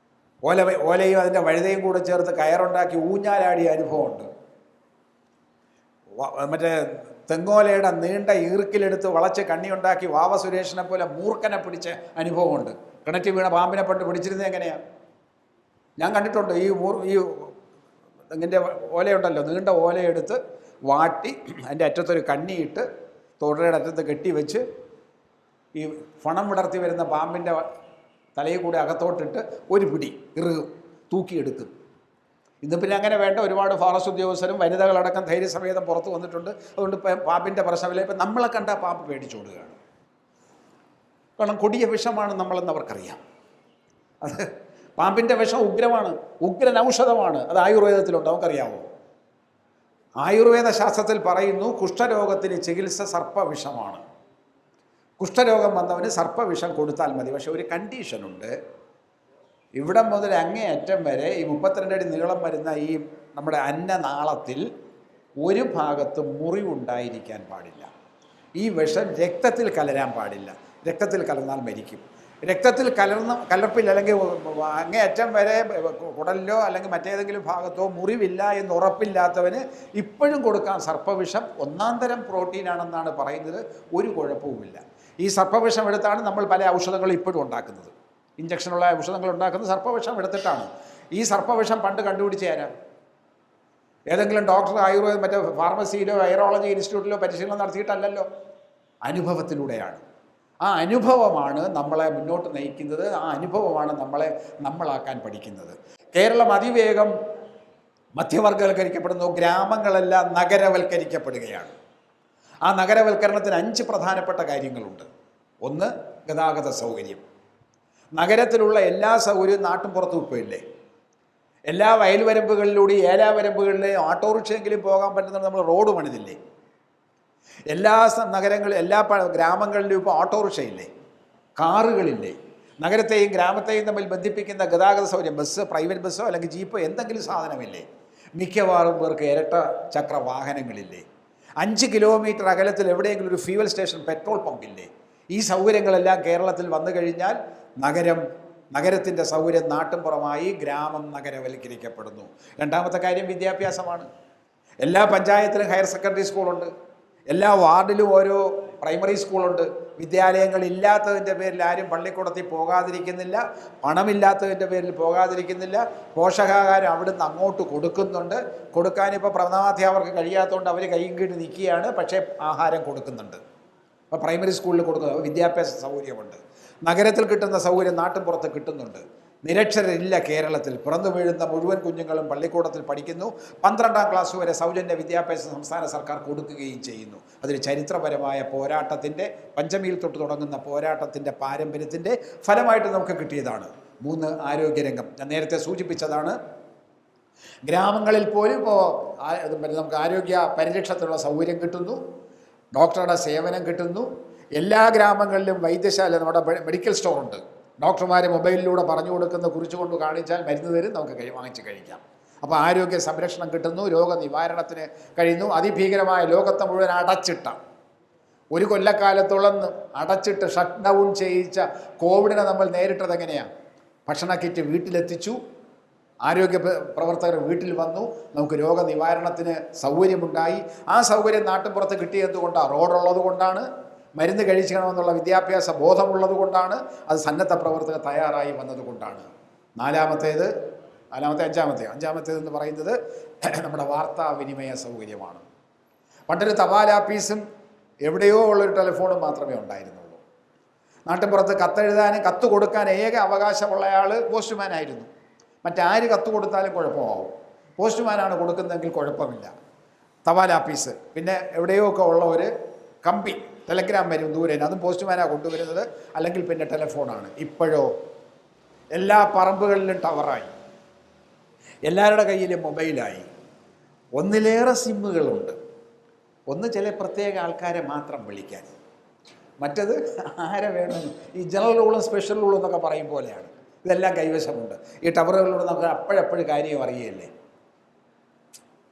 ഓലയും അതിൻ്റെ വഴുതയും കൂടെ ചേർത്ത് കയറുണ്ടാക്കി ഊഞ്ഞാലാടിയ അനുഭവമുണ്ട്, മറ്റേ തെങ്ങോലയുടെ നീണ്ട ഈർക്കിലെടുത്ത് വളച്ച് കണ്ണിയുണ്ടാക്കി വാവ സുരേഷിനെ പോലെ മൂർഖനെ പിടിച്ച അനുഭവമുണ്ട്. കിണറ്റ് വീണ പാമ്പിനെ പണ്ട് പിടിച്ചിരുന്നത് എങ്ങനെയാണ് ഞാൻ കണ്ടിട്ടുണ്ട്. ഈ ഇങ്ങനെ ഓലയുണ്ടല്ലോ, നീണ്ട ഓലയെടുത്ത് വാട്ടി അതിൻ്റെ അറ്റത്തൊരു കണ്ണിയിട്ട് തൊടയുടെ അറ്റത്ത് കെട്ടിവെച്ച് ഈ ഫണം വിടർത്തി വരുന്ന പാമ്പിൻ്റെ തലയിൽ കൂടെ അകത്തോട്ടിട്ട് ഒരു പിടി തൂക്കിയെടുക്കും. ഇന്ന് പിന്നെ അങ്ങനെ വേണ്ട, ഒരുപാട് ഫോറസ്റ്റ് ഉദ്യോഗസ്ഥരും വനിതകളടക്കം ധൈര്യസമേതം പുറത്ത് വന്നിട്ടുണ്ട്. അതുകൊണ്ട് പാമ്പിൻ്റെ പ്രശ്നമില്ല. ഇപ്പം നമ്മളെ കണ്ടാൽ പാമ്പ് പേടിച്ചോടുകയാണ്. കാരണം കൊടിയ വിഷമാണ് നമ്മളെന്ന് അവർക്കറിയാം. അത് പാമ്പിൻ്റെ വിഷം ഉഗ്രമാണ്, ഉഗ്രൻ ഔഷധമാണ്. അത് ആയുർവേദത്തിലുണ്ട്, നമുക്കറിയാമോ? ആയുർവേദ ശാസ്ത്രത്തിൽ പറയുന്നു കുഷ്ഠരോഗത്തിന് ചികിത്സ സർപ്പവിഷമാണ്. കുഷ്ഠരോഗം വന്നവന് സർപ്പവിഷം കൊടുത്താൽ മതി. പക്ഷെ ഒരു കണ്ടീഷനുണ്ട്. ഇവിടം മുതൽ അങ്ങേയറ്റം വരെ ഈ 32 അടി നീളം വരുന്ന ഈ നമ്മുടെ അന്നനാളത്തിൽ ഒരു ഭാഗത്ത് മുറിവുണ്ടായിരിക്കാൻ പാടില്ല. ഈ വിഷം രക്തത്തിൽ കലരാൻ പാടില്ല. രക്തത്തിൽ കലർന്നാൽ മരിക്കും. രക്തത്തിൽ കലർപ്പില്ല, അല്ലെങ്കിൽ അങ്ങേയറ്റം വരെ കുടലിലോ അല്ലെങ്കിൽ മറ്റേതെങ്കിലും ഭാഗത്തോ മുറിവില്ല എന്ന് ഉറപ്പില്ലാത്തവന് ഇപ്പോഴും കൊടുക്കാം സർപ്പവിഷം. ഒന്നാം തരം പ്രോട്ടീനാണെന്നാണ് പറയുന്നത്. ഒരു കുഴപ്പവുമില്ല. ഈ സർപ്പവിഷം എടുത്താണ് നമ്മൾ പല ഔഷധങ്ങളും ഇപ്പോഴും ഉണ്ടാക്കുന്നത്. ഇഞ്ചക്ഷനുള്ള ഔഷധങ്ങൾ ഉണ്ടാക്കുന്നത് സർപ്പവിഷം എടുത്തിട്ടാണ്. ഈ സർപ്പവിഷം പണ്ട് കണ്ടുപിടിച്ച് തരാം ഏതെങ്കിലും ഡോക്ടർ ആയുർവേദം മറ്റേ ഫാർമസിയിലോ വൈറോളജി ഇൻസ്റ്റിറ്റ്യൂട്ടിലോ പരിശീലനം നടത്തിയിട്ടല്ലല്ലോ, അനുഭവത്തിലൂടെയാണ്. ആ അനുഭവമാണ് നമ്മളെ മുന്നോട്ട് നയിക്കുന്നത്. ആ അനുഭവമാണ് നമ്മളാക്കാൻ പഠിക്കുന്നത്. കേരളം അതിവേഗം മധ്യവർഗവൽക്കരിക്കപ്പെടുന്നു. ഗ്രാമങ്ങളെല്ലാം നഗരവൽക്കരിക്കപ്പെടുകയാണ്. ആ നഗരവൽക്കരണത്തിന് 5 പ്രധാനപ്പെട്ട കാര്യങ്ങളുണ്ട്. ഒന്ന്, ഗതാഗത സൗകര്യം. നഗരത്തിലുള്ള എല്ലാ സൗകര്യവും നാട്ടും പുറത്തും ഇപ്പോൾ ഇല്ലേ? എല്ലാ വയൽവരമ്പുകളിലൂടെ ഏലാവരമ്പുകളിലെയും ഓട്ടോറിക്ഷയെങ്കിലും പോകാൻ പറ്റുന്നത് നമ്മൾ റോഡ് പണിതില്ലേ? എല്ലാ നഗരങ്ങളിലും എല്ലാ ഗ്രാമങ്ങളിലും ഇപ്പോൾ ഓട്ടോറിക്ഷയില്ലേ, കാറുകളില്ലേ? നഗരത്തെയും ഗ്രാമത്തെയും തമ്മിൽ ബന്ധിപ്പിക്കുന്ന ഗതാഗത സൗകര്യം, ബസ്, പ്രൈവറ്റ് ബസ്സോ അല്ലെങ്കിൽ ജീപ്പോ എന്തെങ്കിലും സാധനമില്ലേ? മിക്കവാറും പേർക്ക് ഇരട്ട ചക്ര വാഹനങ്ങളില്ലേ? 5 കിലോമീറ്റർ അകലത്തിൽ എവിടെയെങ്കിലും ഒരു ഫ്യൂവൽ സ്റ്റേഷൻ, പെട്രോൾ പമ്പില്ലേ? ഈ സൗകര്യങ്ങളെല്ലാം കേരളത്തിൽ വന്നു കഴിഞ്ഞാൽ നഗരത്തിൻ്റെ സൗകര്യം നാട്ടിൻപുറമായി, ഗ്രാമം നഗരവൽക്കരിക്കപ്പെടുന്നു. രണ്ടാമത്തെ കാര്യം വിദ്യാഭ്യാസമാണ്. എല്ലാ പഞ്ചായത്തിലും ഹയർ സെക്കൻഡറി സ്കൂളുണ്ട്. എല്ലാ വാർഡിലും ഓരോ പ്രൈമറി സ്കൂളുണ്ട്. വിദ്യാലയങ്ങളില്ലാത്തതിൻ്റെ പേരിൽ ആരും പള്ളിക്കൂടത്തിൽ പോകാതിരിക്കുന്നില്ല. പണമില്ലാത്തതിൻ്റെ പേരിൽ പോകാതിരിക്കുന്നില്ല. പോഷകാഹാരം അവിടുന്ന് അങ്ങോട്ട് കൊടുക്കുന്നുണ്ട്. കൊടുക്കാനിപ്പോൾ പ്രഥമാധ്യാപകർക്ക് കഴിയാത്തതുകൊണ്ട് അവർ കൈയും കീട്ടി നിൽക്കുകയാണ്. പക്ഷേ ആഹാരം കൊടുക്കുന്നുണ്ട്. അപ്പോൾ പ്രൈമറി സ്കൂളിൽ കൊടുക്കുന്നത് വിദ്യാഭ്യാസ സൗകര്യമുണ്ട്. നഗരത്തിൽ കിട്ടുന്ന സൗകര്യം നാട്ടിൻപുറത്ത് കിട്ടുന്നുണ്ട്. നിരക്ഷരരില്ല കേരളത്തിൽ. പിറന്നു വീഴുന്ന മുഴുവൻ കുഞ്ഞുങ്ങളും പള്ളിക്കൂടത്തിൽ പഠിക്കുന്നു. 12ാം ക്ലാസ് വരെ സൗജന്യ വിദ്യാഭ്യാസം സംസ്ഥാന സർക്കാർ കൊടുക്കുകയും ചെയ്യുന്നു. അതൊരു ചരിത്രപരമായ പോരാട്ടത്തിൻ്റെ, പഞ്ചമിയിൽ തൊട്ട് തുടങ്ങുന്ന പോരാട്ടത്തിൻ്റെ പാരമ്പര്യത്തിൻ്റെ ഫലമായിട്ട് നമുക്ക് കിട്ടിയതാണ്. 3, ആരോഗ്യരംഗം. ഞാൻ നേരത്തെ സൂചിപ്പിച്ചതാണ്. ഗ്രാമങ്ങളിൽ പോലും ഇപ്പോൾ നമുക്ക് ആരോഗ്യ പരിരക്ഷത്തിനുള്ള സൗകര്യം കിട്ടുന്നു, ഡോക്ടറുടെ സേവനം കിട്ടുന്നു. എല്ലാ ഗ്രാമങ്ങളിലും വൈദ്യശാല, നമ്മുടെ മെഡിക്കൽ സ്റ്റോറുണ്ട്. ഡോക്ടർമാർ മൊബൈലിലൂടെ പറഞ്ഞു കൊടുക്കുന്ന, കുറിച്ച് കൊണ്ട് കാണിച്ചാൽ മരുന്ന് തരും, നമുക്ക് വാങ്ങിച്ച് കഴിക്കാം. അപ്പോൾ ആരോഗ്യ സംരക്ഷണം കിട്ടുന്നു, രോഗനിവാരണത്തിന് കഴിയുന്നു. അതിഭീകരമായ ലോകത്തെ മുഴുവൻ അടച്ചിട്ട, ഒരു കൊല്ലക്കാലത്തോളം അടച്ചിട്ട് ഷട്ട് ഡൗൺ ചെയ്യിച്ച കോവിഡിനെ നമ്മൾ നേരിട്ടത് എങ്ങനെയാണ്? ഭക്ഷണ കിറ്റ് വീട്ടിലെത്തിച്ചു, ആരോഗ്യ പ്രവർത്തകർ വീട്ടിൽ വന്നു, നമുക്ക് രോഗനിവാരണത്തിന് സൗകര്യമുണ്ടായി. ആ സൗകര്യം നാട്ടിൻപുറത്ത് കിട്ടിയതുകൊണ്ടാണ്, റോഡുള്ളത് കൊണ്ടാണ്, മരുന്ന് കഴിക്കണമെന്നുള്ള വിദ്യാഭ്യാസ ബോധമുള്ളത് കൊണ്ടാണ്, അത് സന്നദ്ധ പ്രവർത്തകർ തയ്യാറായി വന്നതുകൊണ്ടാണ്. അഞ്ചാമത്തേതെന്ന് പറയുന്നത് നമ്മുടെ വാർത്താവിനിമയ സൗകര്യമാണ്. പണ്ടൊരു തപാലാഫീസും എവിടെയോ ഉള്ളൊരു ടെലിഫോണും മാത്രമേ ഉണ്ടായിരുന്നുള്ളൂ. നാട്ടിൻപുറത്ത് കത്തെഴുതാനും കത്ത് കൊടുക്കാൻ ഏക അവകാശമുള്ളയാൾ പോസ്റ്റ്മാനായിരുന്നു. മറ്റാര് കത്ത് കൊടുത്താലും കുഴപ്പമാവും. പോസ്റ്റ്മാനാണ് കൊടുക്കുന്നതെങ്കിൽ കുഴപ്പമില്ല. തപാലാപ്പീസ്, പിന്നെ എവിടെയോ ഒക്കെ ഉള്ള ഒരു കമ്പി, ടെലഗ്രാം വരും ദൂരെ, അതും പോസ്റ്റ്മാനാണ് കൊണ്ടുവരുന്നത്, അല്ലെങ്കിൽ പിന്നെ ടെലിഫോണാണ്. ഇപ്പോഴോ എല്ലാ പറമ്പുകളിലും ടവറായി, എല്ലാവരുടെ കയ്യിലും മൊബൈലായി, ഒന്നിലേറെ സിമ്മുകളുണ്ട്. ഒന്ന് ചില പ്രത്യേക ആൾക്കാരെ മാത്രം വിളിക്കാൻ, മറ്റത് ആരെ വേണം, ഈ ജനറൽ റൂളും സ്പെഷ്യൽ റൂളും എന്നൊക്കെ പറയും പോലെയാണ്. ഇതെല്ലാം കൈവശമുണ്ട്. ഈ ടവറുകളിലൂടെ നമുക്ക് അപ്പോഴപ്പോഴും കാര്യം അറിയല്ലേ.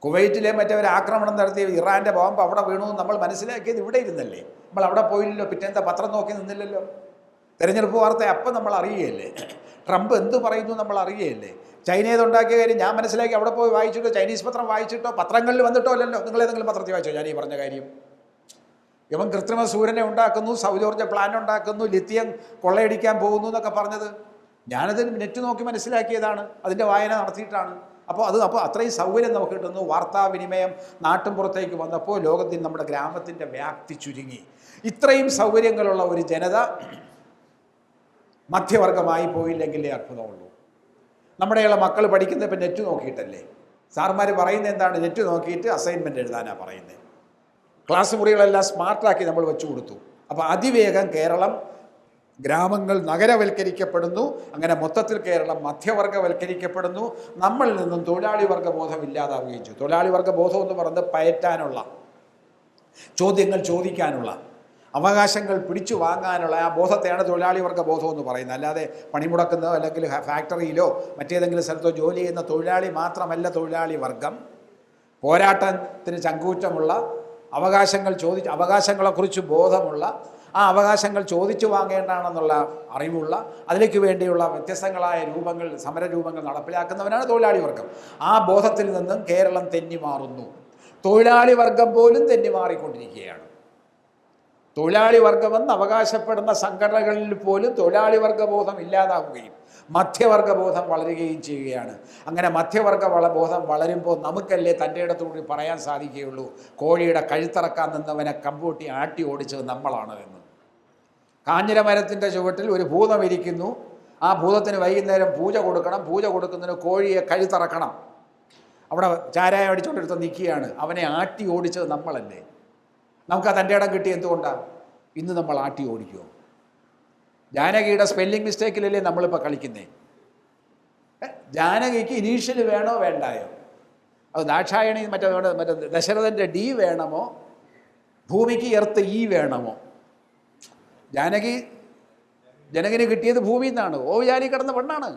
കുവൈറ്റിലെ മറ്റവർ ആക്രമണം നടത്തിയ ഇറാൻ്റെ ബോംബ് അവിടെ വീണു നമ്മൾ മനസ്സിലാക്കിയത് ഇവിടെ ഇരുന്നല്ലേ. നമ്മൾ അവിടെ പോയില്ലല്ലോ, പിറ്റേത്തെ പത്രം നോക്കി നിന്നില്ലല്ലോ. തെരഞ്ഞെടുപ്പ് വാർത്ത അപ്പം നമ്മൾ അറിയുകയല്ലേ. ട്രംപ് എന്ത് പറയുന്നു നമ്മൾ അറിയുകയല്ലേ. ചൈനയിലുണ്ടാക്കിയ കാര്യം ഞാൻ മനസ്സിലാക്കി അവിടെ പോയി വായിച്ചിട്ടോ, ചൈനീസ് പത്രം വായിച്ചിട്ടോ, പത്രങ്ങളിൽ വന്നിട്ടോ അല്ലല്ലോ. നിങ്ങളേതെങ്കിലും പത്രത്തിൽ വായിച്ചോ ഞാൻ ഈ പറഞ്ഞ കാര്യം? ഇവൻ കൃത്രിമ സൂര്യനെ ഉണ്ടാക്കുന്നു, സൗരോർജ്ജ പ്ലാന്റ് ഉണ്ടാക്കുന്നു, ലിത്തിയം കൊള്ളയടിക്കാൻ പോകുന്നു എന്നൊക്കെ പറഞ്ഞത് ഞാനത് നെറ്റ് നോക്കി മനസ്സിലാക്കിയതാണ്, അതിൻ്റെ വായന നടത്തിയിട്ടാണ്. അപ്പോൾ അത്രയും സൗകര്യം നമുക്ക് കിട്ടുന്നു. വാർത്താവിനിമയം നാട്ടും പുറത്തേക്ക് വന്നപ്പോൾ ലോകത്തിന് നമ്മുടെ ഗ്രാമത്തിൻ്റെ വ്യാപ്തി ചുരുങ്ങി. ഇത്രയും സൗകര്യങ്ങളുള്ള ഒരു ജനത മധ്യവർഗമായി പോയില്ലെങ്കിലേ അത്ഭുതമുള്ളൂ. നമ്മുടെയുള്ള മക്കൾ പഠിക്കുന്നത് ഇപ്പം നെറ്റ് നോക്കിയിട്ടല്ലേ. സാർമാർ പറയുന്നത് എന്താണ്? നെറ്റ് നോക്കിയിട്ട് അസൈൻമെൻറ്റ് എഴുതാനാണ് പറയുന്നത്. ക്ലാസ് മുറികളെല്ലാം സ്മാർട്ടാക്കി നമ്മൾ വെച്ചു കൊടുത്തു. അപ്പോൾ അതിവേഗം കേരളം ഗ്രാമങ്ങൾ നഗരവൽക്കരിക്കപ്പെടുന്നു. അങ്ങനെ മൊത്തത്തിൽ കേരളം മധ്യവർഗവൽക്കരിക്കപ്പെടുന്നു. നമ്മളിൽ നിന്നും തൊഴിലാളി വർഗ ബോധം ഇല്ലാതാവുകയും ചെയ്തു. തൊഴിലാളി വർഗ ബോധം എന്ന് പറയുന്നത് പയറ്റാനുള്ള, ചോദ്യങ്ങൾ ചോദിക്കാനുള്ള, അവകാശങ്ങൾ പിടിച്ചു വാങ്ങാനുള്ള ആ ബോധത്തെയാണ് തൊഴിലാളി വർഗ ബോധം എന്ന് പറയുന്നത്. അല്ലാതെ പണിമുടക്കുന്നോ അല്ലെങ്കിൽ ഫാക്ടറിയിലോ മറ്റേതെങ്കിലും സ്ഥലത്തോ ജോലി ചെയ്യുന്ന തൊഴിലാളി മാത്രമല്ല തൊഴിലാളി വർഗം. പോരാട്ടത്തിന് ചങ്കൂറ്റമുള്ള, അവകാശങ്ങളെക്കുറിച്ച് ബോധമുള്ള, ആ അവകാശങ്ങൾ ചോദിച്ചു വാങ്ങേണ്ടതാണെന്നുള്ള അറിവുള്ള, അതിലേക്ക് വേണ്ടിയുള്ള വ്യത്യസ്തങ്ങളായ രൂപങ്ങൾ, സമരരൂപങ്ങൾ നടപ്പിലാക്കുന്നവനാണ് തൊഴിലാളി വർഗം. ആ ബോധത്തിൽ നിന്നും കേരളം തെന്നിമാറുന്നു. തൊഴിലാളി വർഗം പോലും തെന്നിമാറിക്കൊണ്ടിരിക്കുകയാണ്. തൊഴിലാളി വർഗമെന്ന് അവകാശപ്പെടുന്ന സംഘടനകളിൽ പോലും തൊഴിലാളി വർഗബോധം ഇല്ലാതാവുകയും മധ്യവർഗബോധം വളരുകയും ചെയ്യുകയാണ്. അങ്ങനെ മധ്യവർഗ ബോധം വളരുമ്പോൾ നമുക്കല്ലേ തൻ്റെ ഇടത്തോടുകൂടി പറയാൻ സാധിക്കുകയുള്ളൂ, കോഴിയുടെ കഴുത്തിറക്കാൻ നിന്നവനെ കമ്പൂട്ടി ആട്ടി ഓടിച്ചത് നമ്മളാണ് എന്ന്. കാഞ്ഞിര മരത്തിൻ്റെ ചുവട്ടിൽ ഒരു ഭൂതം ഇരിക്കുന്നു. ആ ഭൂതത്തിന് വൈകുന്നേരം പൂജ കൊടുക്കണം. പൂജ കൊടുക്കുന്നതിന് കോഴിയെ കഴുത്തിറക്കണം. അവിടെ ചാരായം അടിച്ചുകൊണ്ടെടുത്ത് നിൽക്കുകയാണ്. അവനെ ആട്ടി ഓടിച്ചത് നമ്മളല്ലേ. നമുക്ക് ആ തൻ്റെ ഇടം കിട്ടി എന്തുകൊണ്ടാണ്? ഇന്ന് നമ്മൾ ആട്ടി ഓടിക്കുമോ? ജാനകിയുടെ സ്പെല്ലിംഗ് മിസ്റ്റേക്കിലല്ലേ നമ്മളിപ്പോൾ കളിക്കുന്നേ. ജാനകിക്ക് ഇനീഷ്യൽ വേണോ വേണ്ടായോ? അത് ദാക്ഷായണി മറ്റേ ദശരഥൻ്റെ ഡി വേണമോ, ഭൂമിക്ക് എർത്ത് ഈ വേണമോ? ജനകിന് കിട്ടിയത് ഭൂമിയിൽ നിന്നാണ്. ഓവിചാരി കിടന്ന പെണ്ണാണ്.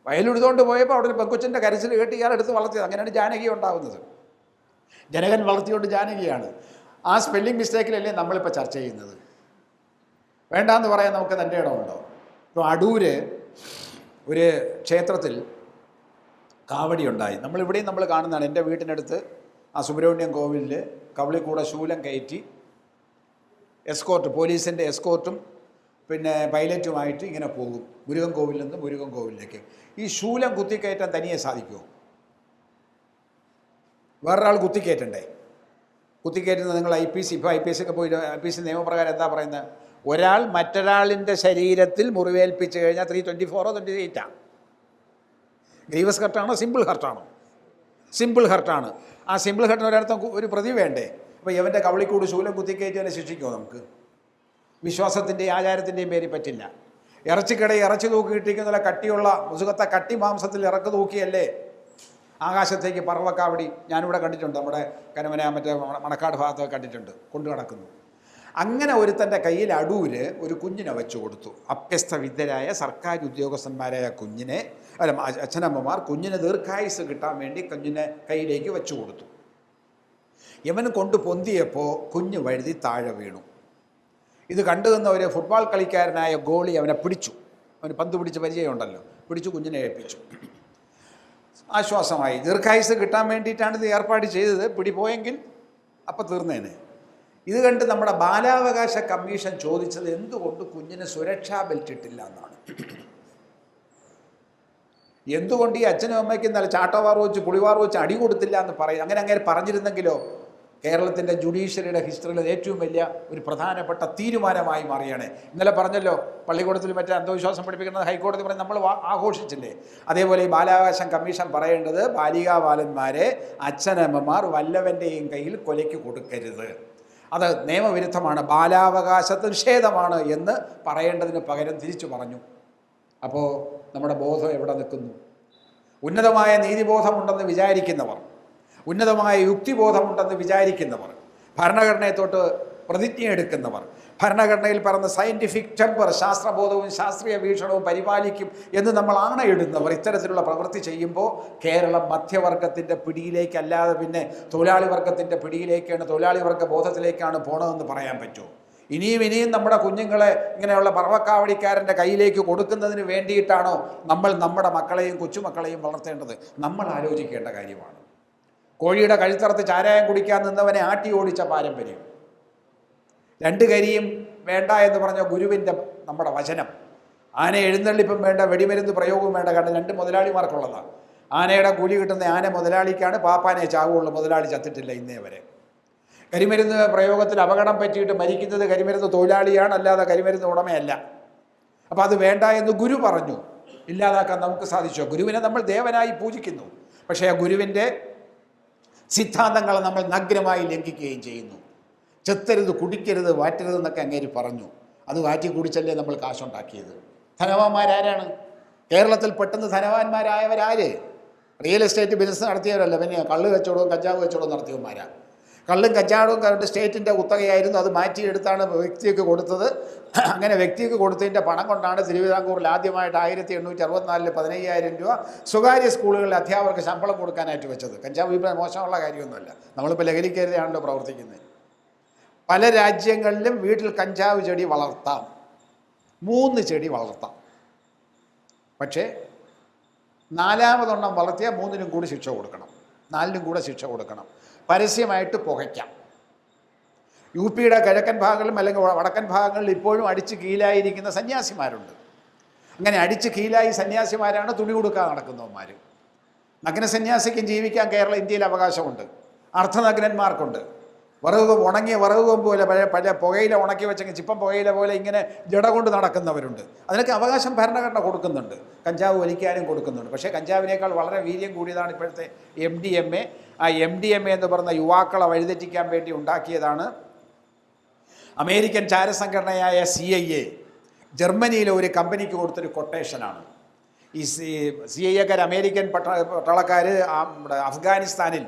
വയലെടുത്തുകൊണ്ട് പോയപ്പോൾ അവിടെ ഒരു പെങ്കൊച്ചിൻ്റെ കരച്ചിൽ കേട്ട് ഇയാൾ എടുത്ത് വളർത്തിയത്. അങ്ങനെയാണ് ജാനകി ഉണ്ടാകുന്നത്. ജനകൻ വളർത്തിയോണ്ട് ജാനകിയാണ്. ആ സ്പെല്ലിംഗ് മിസ്റ്റേക്കിലല്ലേ നമ്മളിപ്പോൾ ചർച്ച ചെയ്യുന്നത്. വേണ്ടാന്ന് പറയാൻ നമുക്ക് തൻ്റെ ഇടമുണ്ടോ? ഇപ്പോൾ അടൂര് ഒരു ക്ഷേത്രത്തിൽ കാവടി ഉണ്ടായി. നമ്മളിവിടെയും നമ്മൾ കാണുന്നതാണ്. എൻ്റെ വീട്ടിനടുത്ത് ആ സുബ്രഹ്മണ്യം കോവിലിൽ കവളിക്കൂടെ ശൂലം കയറ്റി എസ്കോർട്ട്, പോലീസിൻ്റെ എസ്കോർട്ടും പിന്നെ പൈലറ്റുമായിട്ട് ഇങ്ങനെ പോകും മുരുകൻ കോവിലിൽ നിന്ന് മുരുകൻ കോവിലിലേക്ക്. ഈ ശൂലം കുത്തിക്കയറ്റാൻ തനിയെ സാധിക്കുമോ? വേറൊരാൾ കുത്തിക്കയറ്റണ്ടേ? കുത്തിക്കയറ്റുന്നത് നിങ്ങൾ ഇപ്പോൾ IPC ഒക്കെ പോയി IPC നിയമപ്രകാരം എന്താ പറയുന്നത്? ഒരാൾ മറ്റൊരാളിൻ്റെ ശരീരത്തിൽ മുറിവേൽപ്പിച്ച് കഴിഞ്ഞാൽ 324 28 ഗ്രീവസ് ഹർട്ടാണോ സിമ്പിൾ ഹർട്ടാണോ? സിമ്പിൾ ഹർട്ടാണ്. ആ സിമ്പിൾ ഹർട്ടിന് ഒരിടത്തും ഒരു പ്രതി വേണ്ടേ? അപ്പോൾ ഇവൻ്റെ കവളിക്കൂട് ശൂലം കുത്തിക്കയറ്റിയവനെ ശിക്ഷിക്കുമോ നമുക്ക്? വിശ്വാസത്തിൻ്റെയും ആചാരത്തിൻ്റെയും പേരിൽ പറ്റില്ല. ഇറച്ചിക്കടയിൽ ഇറച്ചി തൂക്കി കിട്ടിക്കുന്ന കട്ടിയുള്ള മുസുകത്തെ കട്ടി മാംസത്തിൽ ഇറക്ക് തൂക്കിയല്ലേ ആകാശത്തേക്ക് പറവക്കാവടി ഞാനിവിടെ കണ്ടിട്ടുണ്ട്. നമ്മുടെ കരമന മറ്റേ മണക്കാട് ഭാഗത്തൊക്കെ കണ്ടിട്ടുണ്ട്, കൊണ്ടു നടക്കുന്നു. അങ്ങനെ ഒരുത്തൻ്റെ കയ്യിൽ അടൂര് ഒരു കുഞ്ഞിനെ വെച്ചു കൊടുത്തു. അഭ്യസ്ത വിദ്യരായ സർക്കാർ ഉദ്യോഗസ്ഥന്മാരായ കുഞ്ഞിനെ, അച്ഛനമ്മമാർ കുഞ്ഞിന് ദീർഘായുസ് കിട്ടാൻ വേണ്ടി കുഞ്ഞിനെ കയ്യിലേക്ക് വെച്ചു കൊടുത്തു. യവൻ കൊണ്ട് പൊന്തിയപ്പോൾ കുഞ്ഞ് വഴുതി താഴെ വീണു. ഇത് കണ്ടു നിന്ന ഒരു ഫുട്ബോൾ കളിക്കാരനായ ഗോളി അവനെ പിടിച്ചു. അവന് പന്ത് പിടിച്ച് പരിചയമുണ്ടല്ലോ, പിടിച്ചു കുഞ്ഞിനെ ഏൽപ്പിച്ചു. ആശ്വാസമായി. ദീർഘായുസ് കിട്ടാൻ വേണ്ടിയിട്ടാണ് ഇത് ഏർപ്പാട് ചെയ്തത്. പിടിപോയെങ്കിൽ അപ്പം തീർന്നേനെ. ഇത് കണ്ട് നമ്മുടെ ബാലാവകാശ കമ്മീഷൻ ചോദിച്ചത് എന്തുകൊണ്ട് കുഞ്ഞിന് സുരക്ഷാ ബെൽറ്റ് ഇട്ടില്ല എന്നാണ്. എന്തുകൊണ്ട് ഈ അച്ഛനും അമ്മയ്ക്കും നല്ല ചാട്ടവാറ് വെച്ച് പുളിവാറ് വെച്ച് അടി കൊടുത്തില്ല എന്ന് പറയും. അങ്ങനെ പറഞ്ഞിരുന്നെങ്കിലോ കേരളത്തിൻ്റെ ജുഡീഷ്യറിയുടെ ഹിസ്റ്ററിയിൽ ഏറ്റവും വലിയ ഒരു പ്രധാനപ്പെട്ട തീരുമാനമായി മാറിയാണ്. ഇന്നലെ പറഞ്ഞല്ലോ, പള്ളിക്കൂടത്തിൽ മറ്റേ അന്ധവിശ്വാസം പഠിപ്പിക്കുന്നത് ഹൈക്കോടതി പറഞ്ഞ് നമ്മൾ ആഘോഷിച്ചില്ലേ. അതേപോലെ ഈ ബാലാവകാശം കമ്മീഷൻ പറയേണ്ടത് ബാലികാബാലന്മാരെ അച്ഛനമ്മമാർ വല്ലവൻ്റെയും കയ്യിൽ കൊലയ്ക്ക് കൊടുക്കരുത്, അത് നിയമവിരുദ്ധമാണ്, ബാലാവകാശ നിഷേധമാണ് എന്ന് പറയേണ്ടതിന് പകരം തിരിച്ചു പറഞ്ഞു. അപ്പോൾ നമ്മുടെ ബോധം എവിടെ നിൽക്കുന്നു? ഉന്നതമായ നീതിബോധമുണ്ടെന്ന് വിചാരിക്കുന്നവർ, ഉന്നതമായ യുക്തിബോധമുണ്ടെന്ന് വിചാരിക്കുന്നവർ, ഭരണഘടനയെ തൊട്ട് പ്രതിജ്ഞയെടുക്കുന്നവർ, ഭരണഘടനയിൽ പറഞ്ഞ സയൻറ്റിഫിക് ടെമ്പർ, ശാസ്ത്രബോധവും ശാസ്ത്രീയ വീക്ഷണവും പരിപാലിക്കും എന്ന് നമ്മൾ ആണയിടുന്നവർ ഇത്തരത്തിലുള്ള പ്രവൃത്തി ചെയ്യുമ്പോൾ കേരളം മധ്യവർഗത്തിൻ്റെ പിടിയിലേക്കല്ലാതെ പിന്നെ തൊഴിലാളി വർഗത്തിൻ്റെ പിടിയിലേക്കാണ്, തൊഴിലാളി വർഗ ബോധത്തിലേക്കാണ് പോണതെന്ന് പറയാൻ പറ്റുമോ? ഇനിയും നമ്മുടെ കുഞ്ഞുങ്ങളെ ഇങ്ങനെയുള്ള പറവക്കാവടിക്കാരൻ്റെ കയ്യിലേക്ക് കൊടുക്കുന്നതിന് വേണ്ടിയിട്ടാണോ നമ്മൾ നമ്മുടെ മക്കളെയും കൊച്ചുമക്കളെയും വളർത്തേണ്ടത്? നമ്മൾ ആലോചിക്കേണ്ട കാര്യമാണ്. കോഴിയുടെ കഴുത്തറത്ത് ചാരായം കുടിക്കാൻ നിന്നവനെ ആട്ടി ഓടിച്ച പാരമ്പര്യം, രണ്ട് കരിയും വേണ്ട എന്ന് പറഞ്ഞ ഗുരുവിൻ്റെ നമ്മുടെ വചനം, ആന എഴുന്നള്ളിപ്പം വേണ്ട, വെടിമരുന്ന് പ്രയോഗവും വേണ്ട, കാരണം രണ്ട് മുതലാളിമാർക്കുള്ളതാണ്. ആനയുടെ കൂലി കിട്ടുന്ന ആന മുതലാളിക്കാണ്, പാപ്പാനെ ചാവുള്ളൂ, മുതലാളി ചത്തിട്ടില്ല ഇന്നേ വരെ. കരിമരുന്ന് പ്രയോഗത്തിൽ അപകടം പറ്റിയിട്ട് മരിക്കുന്നത് കരിമരുന്ന് തൊഴിലാളിയാണ്, അല്ലാതെ കരിമരുന്ന് ഉടമയല്ല. അപ്പോൾ അത് വേണ്ട എന്ന് ഗുരു പറഞ്ഞു, ഇല്ലാതാക്കാൻ നമുക്ക് സാധിച്ചോ? ഗുരുവിനെ നമ്മൾ ദേവനായി പൂജിക്കുന്നു, പക്ഷേ ആ ഗുരുവിൻ്റെ സിദ്ധാന്തങ്ങളെ നമ്മൾ നഗ്നമായി ലംഘിക്കുകയും ചെയ്യുന്നു. ചെത്തരുത്, കുടിക്കരുത്, വാറ്റരുത് എന്നൊക്കെ അങ്ങേര് പറഞ്ഞു. അത് വാറ്റി കുടിച്ചല്ലേ നമ്മൾ കാശുണ്ടാക്കിയത്. ധനവാന്മാരാരാണ്? കേരളത്തിൽ പെട്ടെന്ന് ധനവാന്മാരായവരാര്? റിയൽ എസ്റ്റേറ്റ് ബിസിനസ് നടത്തിയവരല്ല, പിന്നെ കള്ള് കച്ചവടവും കഞ്ചാവ് കച്ചവടവും നടത്തിയവന്മാരാ. കള്ളും കഞ്ചാവവും കണ്ട് സ്റ്റേറ്റിൻ്റെ കുത്തകയായിരുന്നു, അത് മാറ്റിയെടുത്താണ് വ്യക്തിക്ക് കൊടുത്തത്. അങ്ങനെ വ്യക്തിക്ക് കൊടുത്തതിൻ്റെ പണം കൊണ്ടാണ് തിരുവിതാംകൂറിൽ ആദ്യമായിട്ട് 1864 15,000 രൂപ സ്വകാര്യ സ്കൂളുകളിൽ അധ്യാപകർക്ക് ശമ്പളം കൊടുക്കാനായിട്ട് വെച്ചത്. കഞ്ചാവ് ഇപ്പോൾ മോശമുള്ള കാര്യമൊന്നുമല്ല, നമ്മളിപ്പോൾ ലഹരിക്കെതിരെയാണല്ലോ പ്രവർത്തിക്കുന്നത്. പല രാജ്യങ്ങളിലും വീട്ടിൽ കഞ്ചാവ് ചെടി വളർത്താം, 3 ചെടി വളർത്താം, പക്ഷേ 4ാമതെണ്ണം വളർത്തിയാൽ 3നും കൂടി ശിക്ഷ കൊടുക്കണം, 4നും കൂടെ ശിക്ഷ കൊടുക്കണം, പരസ്യമായിട്ട് പുകയ്ക്കാം. യു പിയുടെ കിഴക്കൻ ഭാഗങ്ങളിലും അല്ലെങ്കിൽ വടക്കൻ ഭാഗങ്ങളിൽ ഇപ്പോഴും അടിച്ച് കീലായിരിക്കുന്ന സന്യാസിമാരുണ്ട്. അങ്ങനെ അടിച്ച് കീലായി സന്യാസിമാരാണ് തുണി കൊടുക്കാൻ നടക്കുന്നവന്മാർ. നഗ്ന സന്യാസിക്കും ജീവിക്കാൻ ഇന്ത്യയിൽ അവകാശമുണ്ട്, അർദ്ധനഗ്നന്മാർക്കുണ്ട്. ഉണങ്ങിയ വിറകുകൊമ്പ് പോലെ പഴയ പുകയില ഉണക്കി വെച്ചെങ്കിൽ ചിപ്പം പുകയില പോലെ ഇങ്ങനെ ജട കൊണ്ട് നടക്കുന്നവരുണ്ട്. അതിനൊക്കെ അവകാശം ഭരണഘടന കൊടുക്കുന്നുണ്ട്, കഞ്ചാവ് വലിക്കാനും കൊടുക്കുന്നുണ്ട്. പക്ഷേ കഞ്ചാവിനേക്കാൾ വളരെ വീര്യം കൂടിയതാണ് ഇപ്പോഴത്തെ MDMA. ആ MDMA എന്ന് പറഞ്ഞ യുവാക്കളെ വഴിതെറ്റിക്കാൻ വേണ്ടി ഉണ്ടാക്കിയതാണ് അമേരിക്കൻ ചാരസംഘടനയായ CIA. ജർമ്മനിയിലെ ഒരു കമ്പനിക്ക് കൊടുത്തൊരു കൊട്ടേഷനാണ്. ഈ CIA അമേരിക്കൻ പട്ടാളക്കാർ അഫ്ഗാനിസ്ഥാനിൽ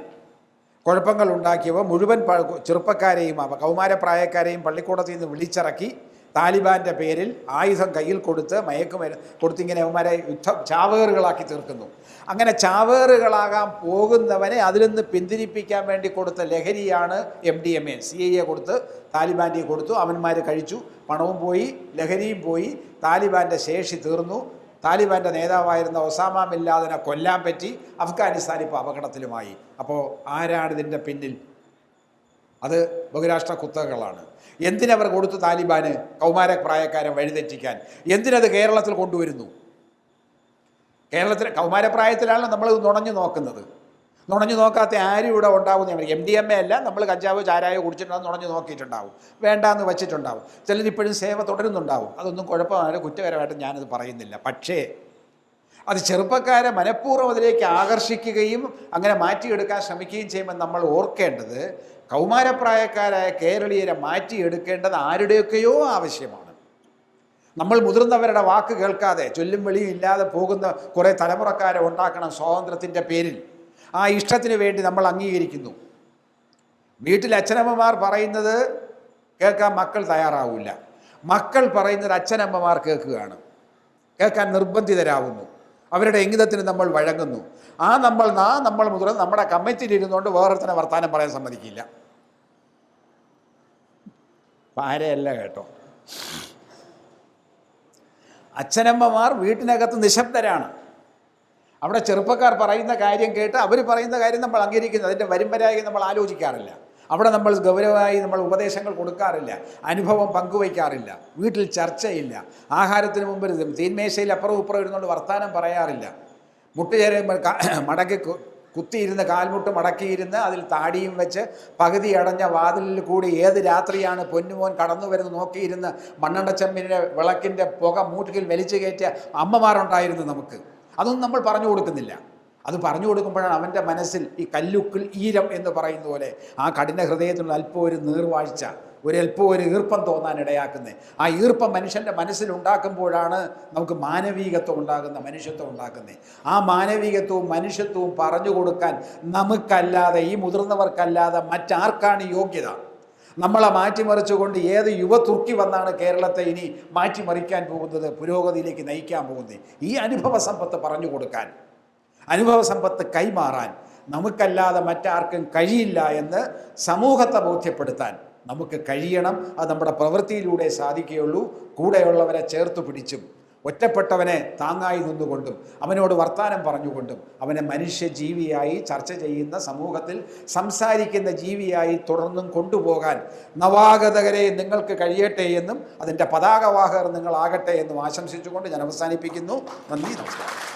കുഴപ്പങ്ങൾ ഉണ്ടാക്കിയവ മുഴുവൻ ചെറുപ്പക്കാരെയും കൗമാരപ്രായക്കാരെയും പള്ളിക്കൂടത്തിൽ നിന്ന് വിളിച്ചിറക്കി താലിബാൻ്റെ പേരിൽ ആയുധം കയ്യിൽ കൊടുത്ത് മയക്കുമരുന്ന് കൊടുത്തിങ്ങനെ അവന്മാരെ ചാവേറുകളാക്കി തീർക്കുന്നു. അങ്ങനെ ചാവേറുകളാകാൻ പോകുന്നവനെ അതിൽ നിന്ന് പിന്തിരിപ്പിക്കാൻ വേണ്ടി കൊടുത്ത ലഹരിയാണ് MDMA. CIA കൊടുത്ത് താലിബാൻ്റെ കൊടുത്തു, അവന്മാർ കഴിച്ചു, പണവും പോയി, ലഹരിയും പോയി, താലിബാൻ്റെ ശേഷി തീർന്നു. താലിബാൻ്റെ നേതാവായിരുന്ന ഒസാമ ബിൻ ലാദനെ കൊല്ലാൻ പറ്റി. അഫ്ഗാനിസ്ഥാൻ ഇപ്പോൾ അപകടത്തിലുമായി. അപ്പോൾ ആരാണ് ഇതിൻ്റെ പിന്നിൽ? അത് ബഹുരാഷ്ട്ര കുത്തകകളാണ്. എന്തിനവർ കൊടുത്തു താലിബാന് കൗമാരപ്രായക്കാരെ വഴിതെറ്റിക്കാൻ? എന്തിനത് കേരളത്തിൽ കൊണ്ടുവരുന്നു? കേരളത്തിൽ കൗമാരപ്രായത്തിലാണ് നമ്മൾ നുണഞ്ഞു നോക്കുന്നത്. നുണഞ്ഞു നോക്കാത്ത ആരും ഇവിടെ ഉണ്ടാവുന്ന MDMA അല്ല, നമ്മൾ കഞ്ചാവ് ചാരായോ കുടിച്ചിട്ടുണ്ടാവും, നുണഞ്ഞു നോക്കിയിട്ടുണ്ടാവും, വേണ്ടാന്ന് വച്ചിട്ടുണ്ടാവും. ചിലരിപ്പോഴും സേവ തുടരുന്നുണ്ടാവും. അതൊന്നും കുഴപ്പമില്ല, കുറ്റകരമായിട്ട് ഞാനത് പറയുന്നില്ല. പക്ഷേ അത് ചെറുപ്പക്കാരെ മനഃപൂർവ്വം അതിലേക്ക് ആകർഷിക്കുകയും അങ്ങനെ മാറ്റിയെടുക്കാൻ ശ്രമിക്കുകയും ചെയ്യുമ്പോൾ നമ്മൾ ഓർക്കേണ്ടത്, കൗമാരപ്രായക്കാരായ കേരളീയരെ മാറ്റിയെടുക്കേണ്ടത് ആരുടെയൊക്കെയോ ആവശ്യമാണ്. നമ്മൾ മുതിർന്നവരുടെ വാക്ക് കേൾക്കാതെ ചൊല്ലും വിളിയും ഇല്ലാതെ പോകുന്ന കുറേ തലമുറക്കാരെ ഉണ്ടാക്കണം സ്വാതന്ത്ര്യത്തിൻ്റെ പേരിൽ. ആ ഇഷ്ടത്തിന് വേണ്ടി നമ്മൾ അംഗീകരിക്കുന്നു. വീട്ടിൽ അച്ഛനമ്മമാർ പറയുന്നത് കേൾക്കാൻ മക്കൾ തയ്യാറാവില്ല, മക്കൾ പറയുന്നത് അച്ഛനമ്മമാർ കേൾക്കാൻ നിർബന്ധിതരാകുന്നു. അവരുടെ ഇംഗിതത്തിന് നമ്മൾ വഴങ്ങുന്നു. നമ്മൾ മുതിർന്ന് നമ്മുടെ കമ്മിറ്റിയിൽ ഇരുന്നുകൊണ്ട് വേറൊരുത്തനെ വർത്താനം പറയാൻ സമ്മതിക്കില്ല. പാരയല്ല കേട്ടോ, അച്ഛനമ്മമാർ വീട്ടിനകത്ത് നിശബ്ദരാണ്. അവിടെ ചെറുപ്പക്കാർ പറയുന്ന കാര്യം കേട്ട് അവർ പറയുന്ന കാര്യം നമ്മൾ അംഗീകരിക്കുന്നു. അതിൻ്റെ വരുംവരായി നമ്മൾ ആലോചിക്കാറില്ല. അവിടെ നമ്മൾ ഗൗരവമായി നമ്മൾ ഉപദേശങ്ങൾ കൊടുക്കാറില്ല, അനുഭവം പങ്കുവയ്ക്കാറില്ല, വീട്ടിൽ ചർച്ചയില്ല, ആഹാരത്തിന് മുമ്പ് തീന്മേശയിൽ അപ്പുറവും ഇപ്പുറം ഇരുന്നുകൊണ്ട് വർത്താനം പറയാറില്ല, മുട്ടുചേരുമ്പോൾ മടക്കി കുത്തിയിരുന്ന് കാൽമുട്ട് മടക്കിയിരുന്ന് അതിൽ താടിയും വെച്ച് പകുതി അടഞ്ഞ വാതിലിൽ കൂടി ഏത് രാത്രിയാണ് പൊന്നുമോൻ കടന്നു വരുന്നത് നോക്കിയിരുന്ന് മണ്ണെണ്ണച്ചമ്പിൻ്റെ വിളക്കിൻ്റെ പുക മൂട്ടിൽ വലിച്ചു കയറ്റിയ അമ്മമാരുണ്ടായിരുന്നു നമുക്ക്. അതൊന്നും നമ്മൾ പറഞ്ഞു കൊടുക്കുന്നില്ല. അത് പറഞ്ഞു കൊടുക്കുമ്പോഴാണ് അവൻ്റെ മനസ്സിൽ ഈ കല്ലുക്കിൽ ഈരം എന്ന് പറയുന്ന പോലെ ആ കഠിന ഹൃദയത്തിലുള്ള അല്പം ഒരു നീർവാഴ്ച, ഒരല്പം ഒരു ഈർപ്പം തോന്നാൻ ഇടയാക്കുന്നത്. ആ ഈർപ്പം മനുഷ്യൻ്റെ മനസ്സിലുണ്ടാക്കുമ്പോഴാണ് നമുക്ക് മാനവികത്വം ഉണ്ടാകുന്ന, മനുഷ്യത്വം ഉണ്ടാക്കുന്നത്. ആ മാനവികത്വവും മനുഷ്യത്വവും പറഞ്ഞു കൊടുക്കാൻ നമുക്കല്ലാതെ, ഈ മുതിർന്നവർക്കല്ലാതെ മറ്റാർക്കാണ് യോഗ്യത? നമ്മളെ മാറ്റിമറിച്ചുകൊണ്ട് ഏത് യുവതുർക്കി വന്നാണ് കേരളത്തെ ഇനി മാറ്റിമറിക്കാൻ പോകുന്നത്, പുരോഗതിയിലേക്ക് നയിക്കാൻ പോകുന്നത്? ഈ അനുഭവ സമ്പത്ത് പറഞ്ഞു കൊടുക്കാൻ, അനുഭവ സമ്പത്ത് കൈമാറാൻ നമുക്കല്ലാതെ മറ്റാർക്കും കഴിയില്ല എന്ന് സമൂഹത്തെ ബോധ്യപ്പെടുത്താൻ നമുക്ക് കഴിയണം. അത് നമ്മുടെ പ്രവൃത്തിയിലൂടെ സാധിക്കുകയുള്ളൂ. കൂടെയുള്ളവരെ ചേർത്ത് പിടിച്ചും ഒറ്റപ്പെട്ടവനെ താങ്ങായി നിന്നുകൊണ്ടും അവനോട് വർത്താനം പറഞ്ഞുകൊണ്ടും അവനെ മനുഷ്യജീവിയായി ചർച്ച ചെയ്യുന്ന, സമൂഹത്തിൽ സംസാരിക്കുന്ന ജീവിയായി തുടർന്നും കൊണ്ടുപോകാൻ നവാഗതകരെ നിങ്ങൾക്ക് കഴിയട്ടെ എന്നും അതിൻ്റെ പതാകവാഹകർ നിങ്ങളാകട്ടെ എന്നും ആശംസിച്ചുകൊണ്ട് ഞാൻ അവസാനിപ്പിക്കുന്നു. നന്ദി, നമസ്കാരം.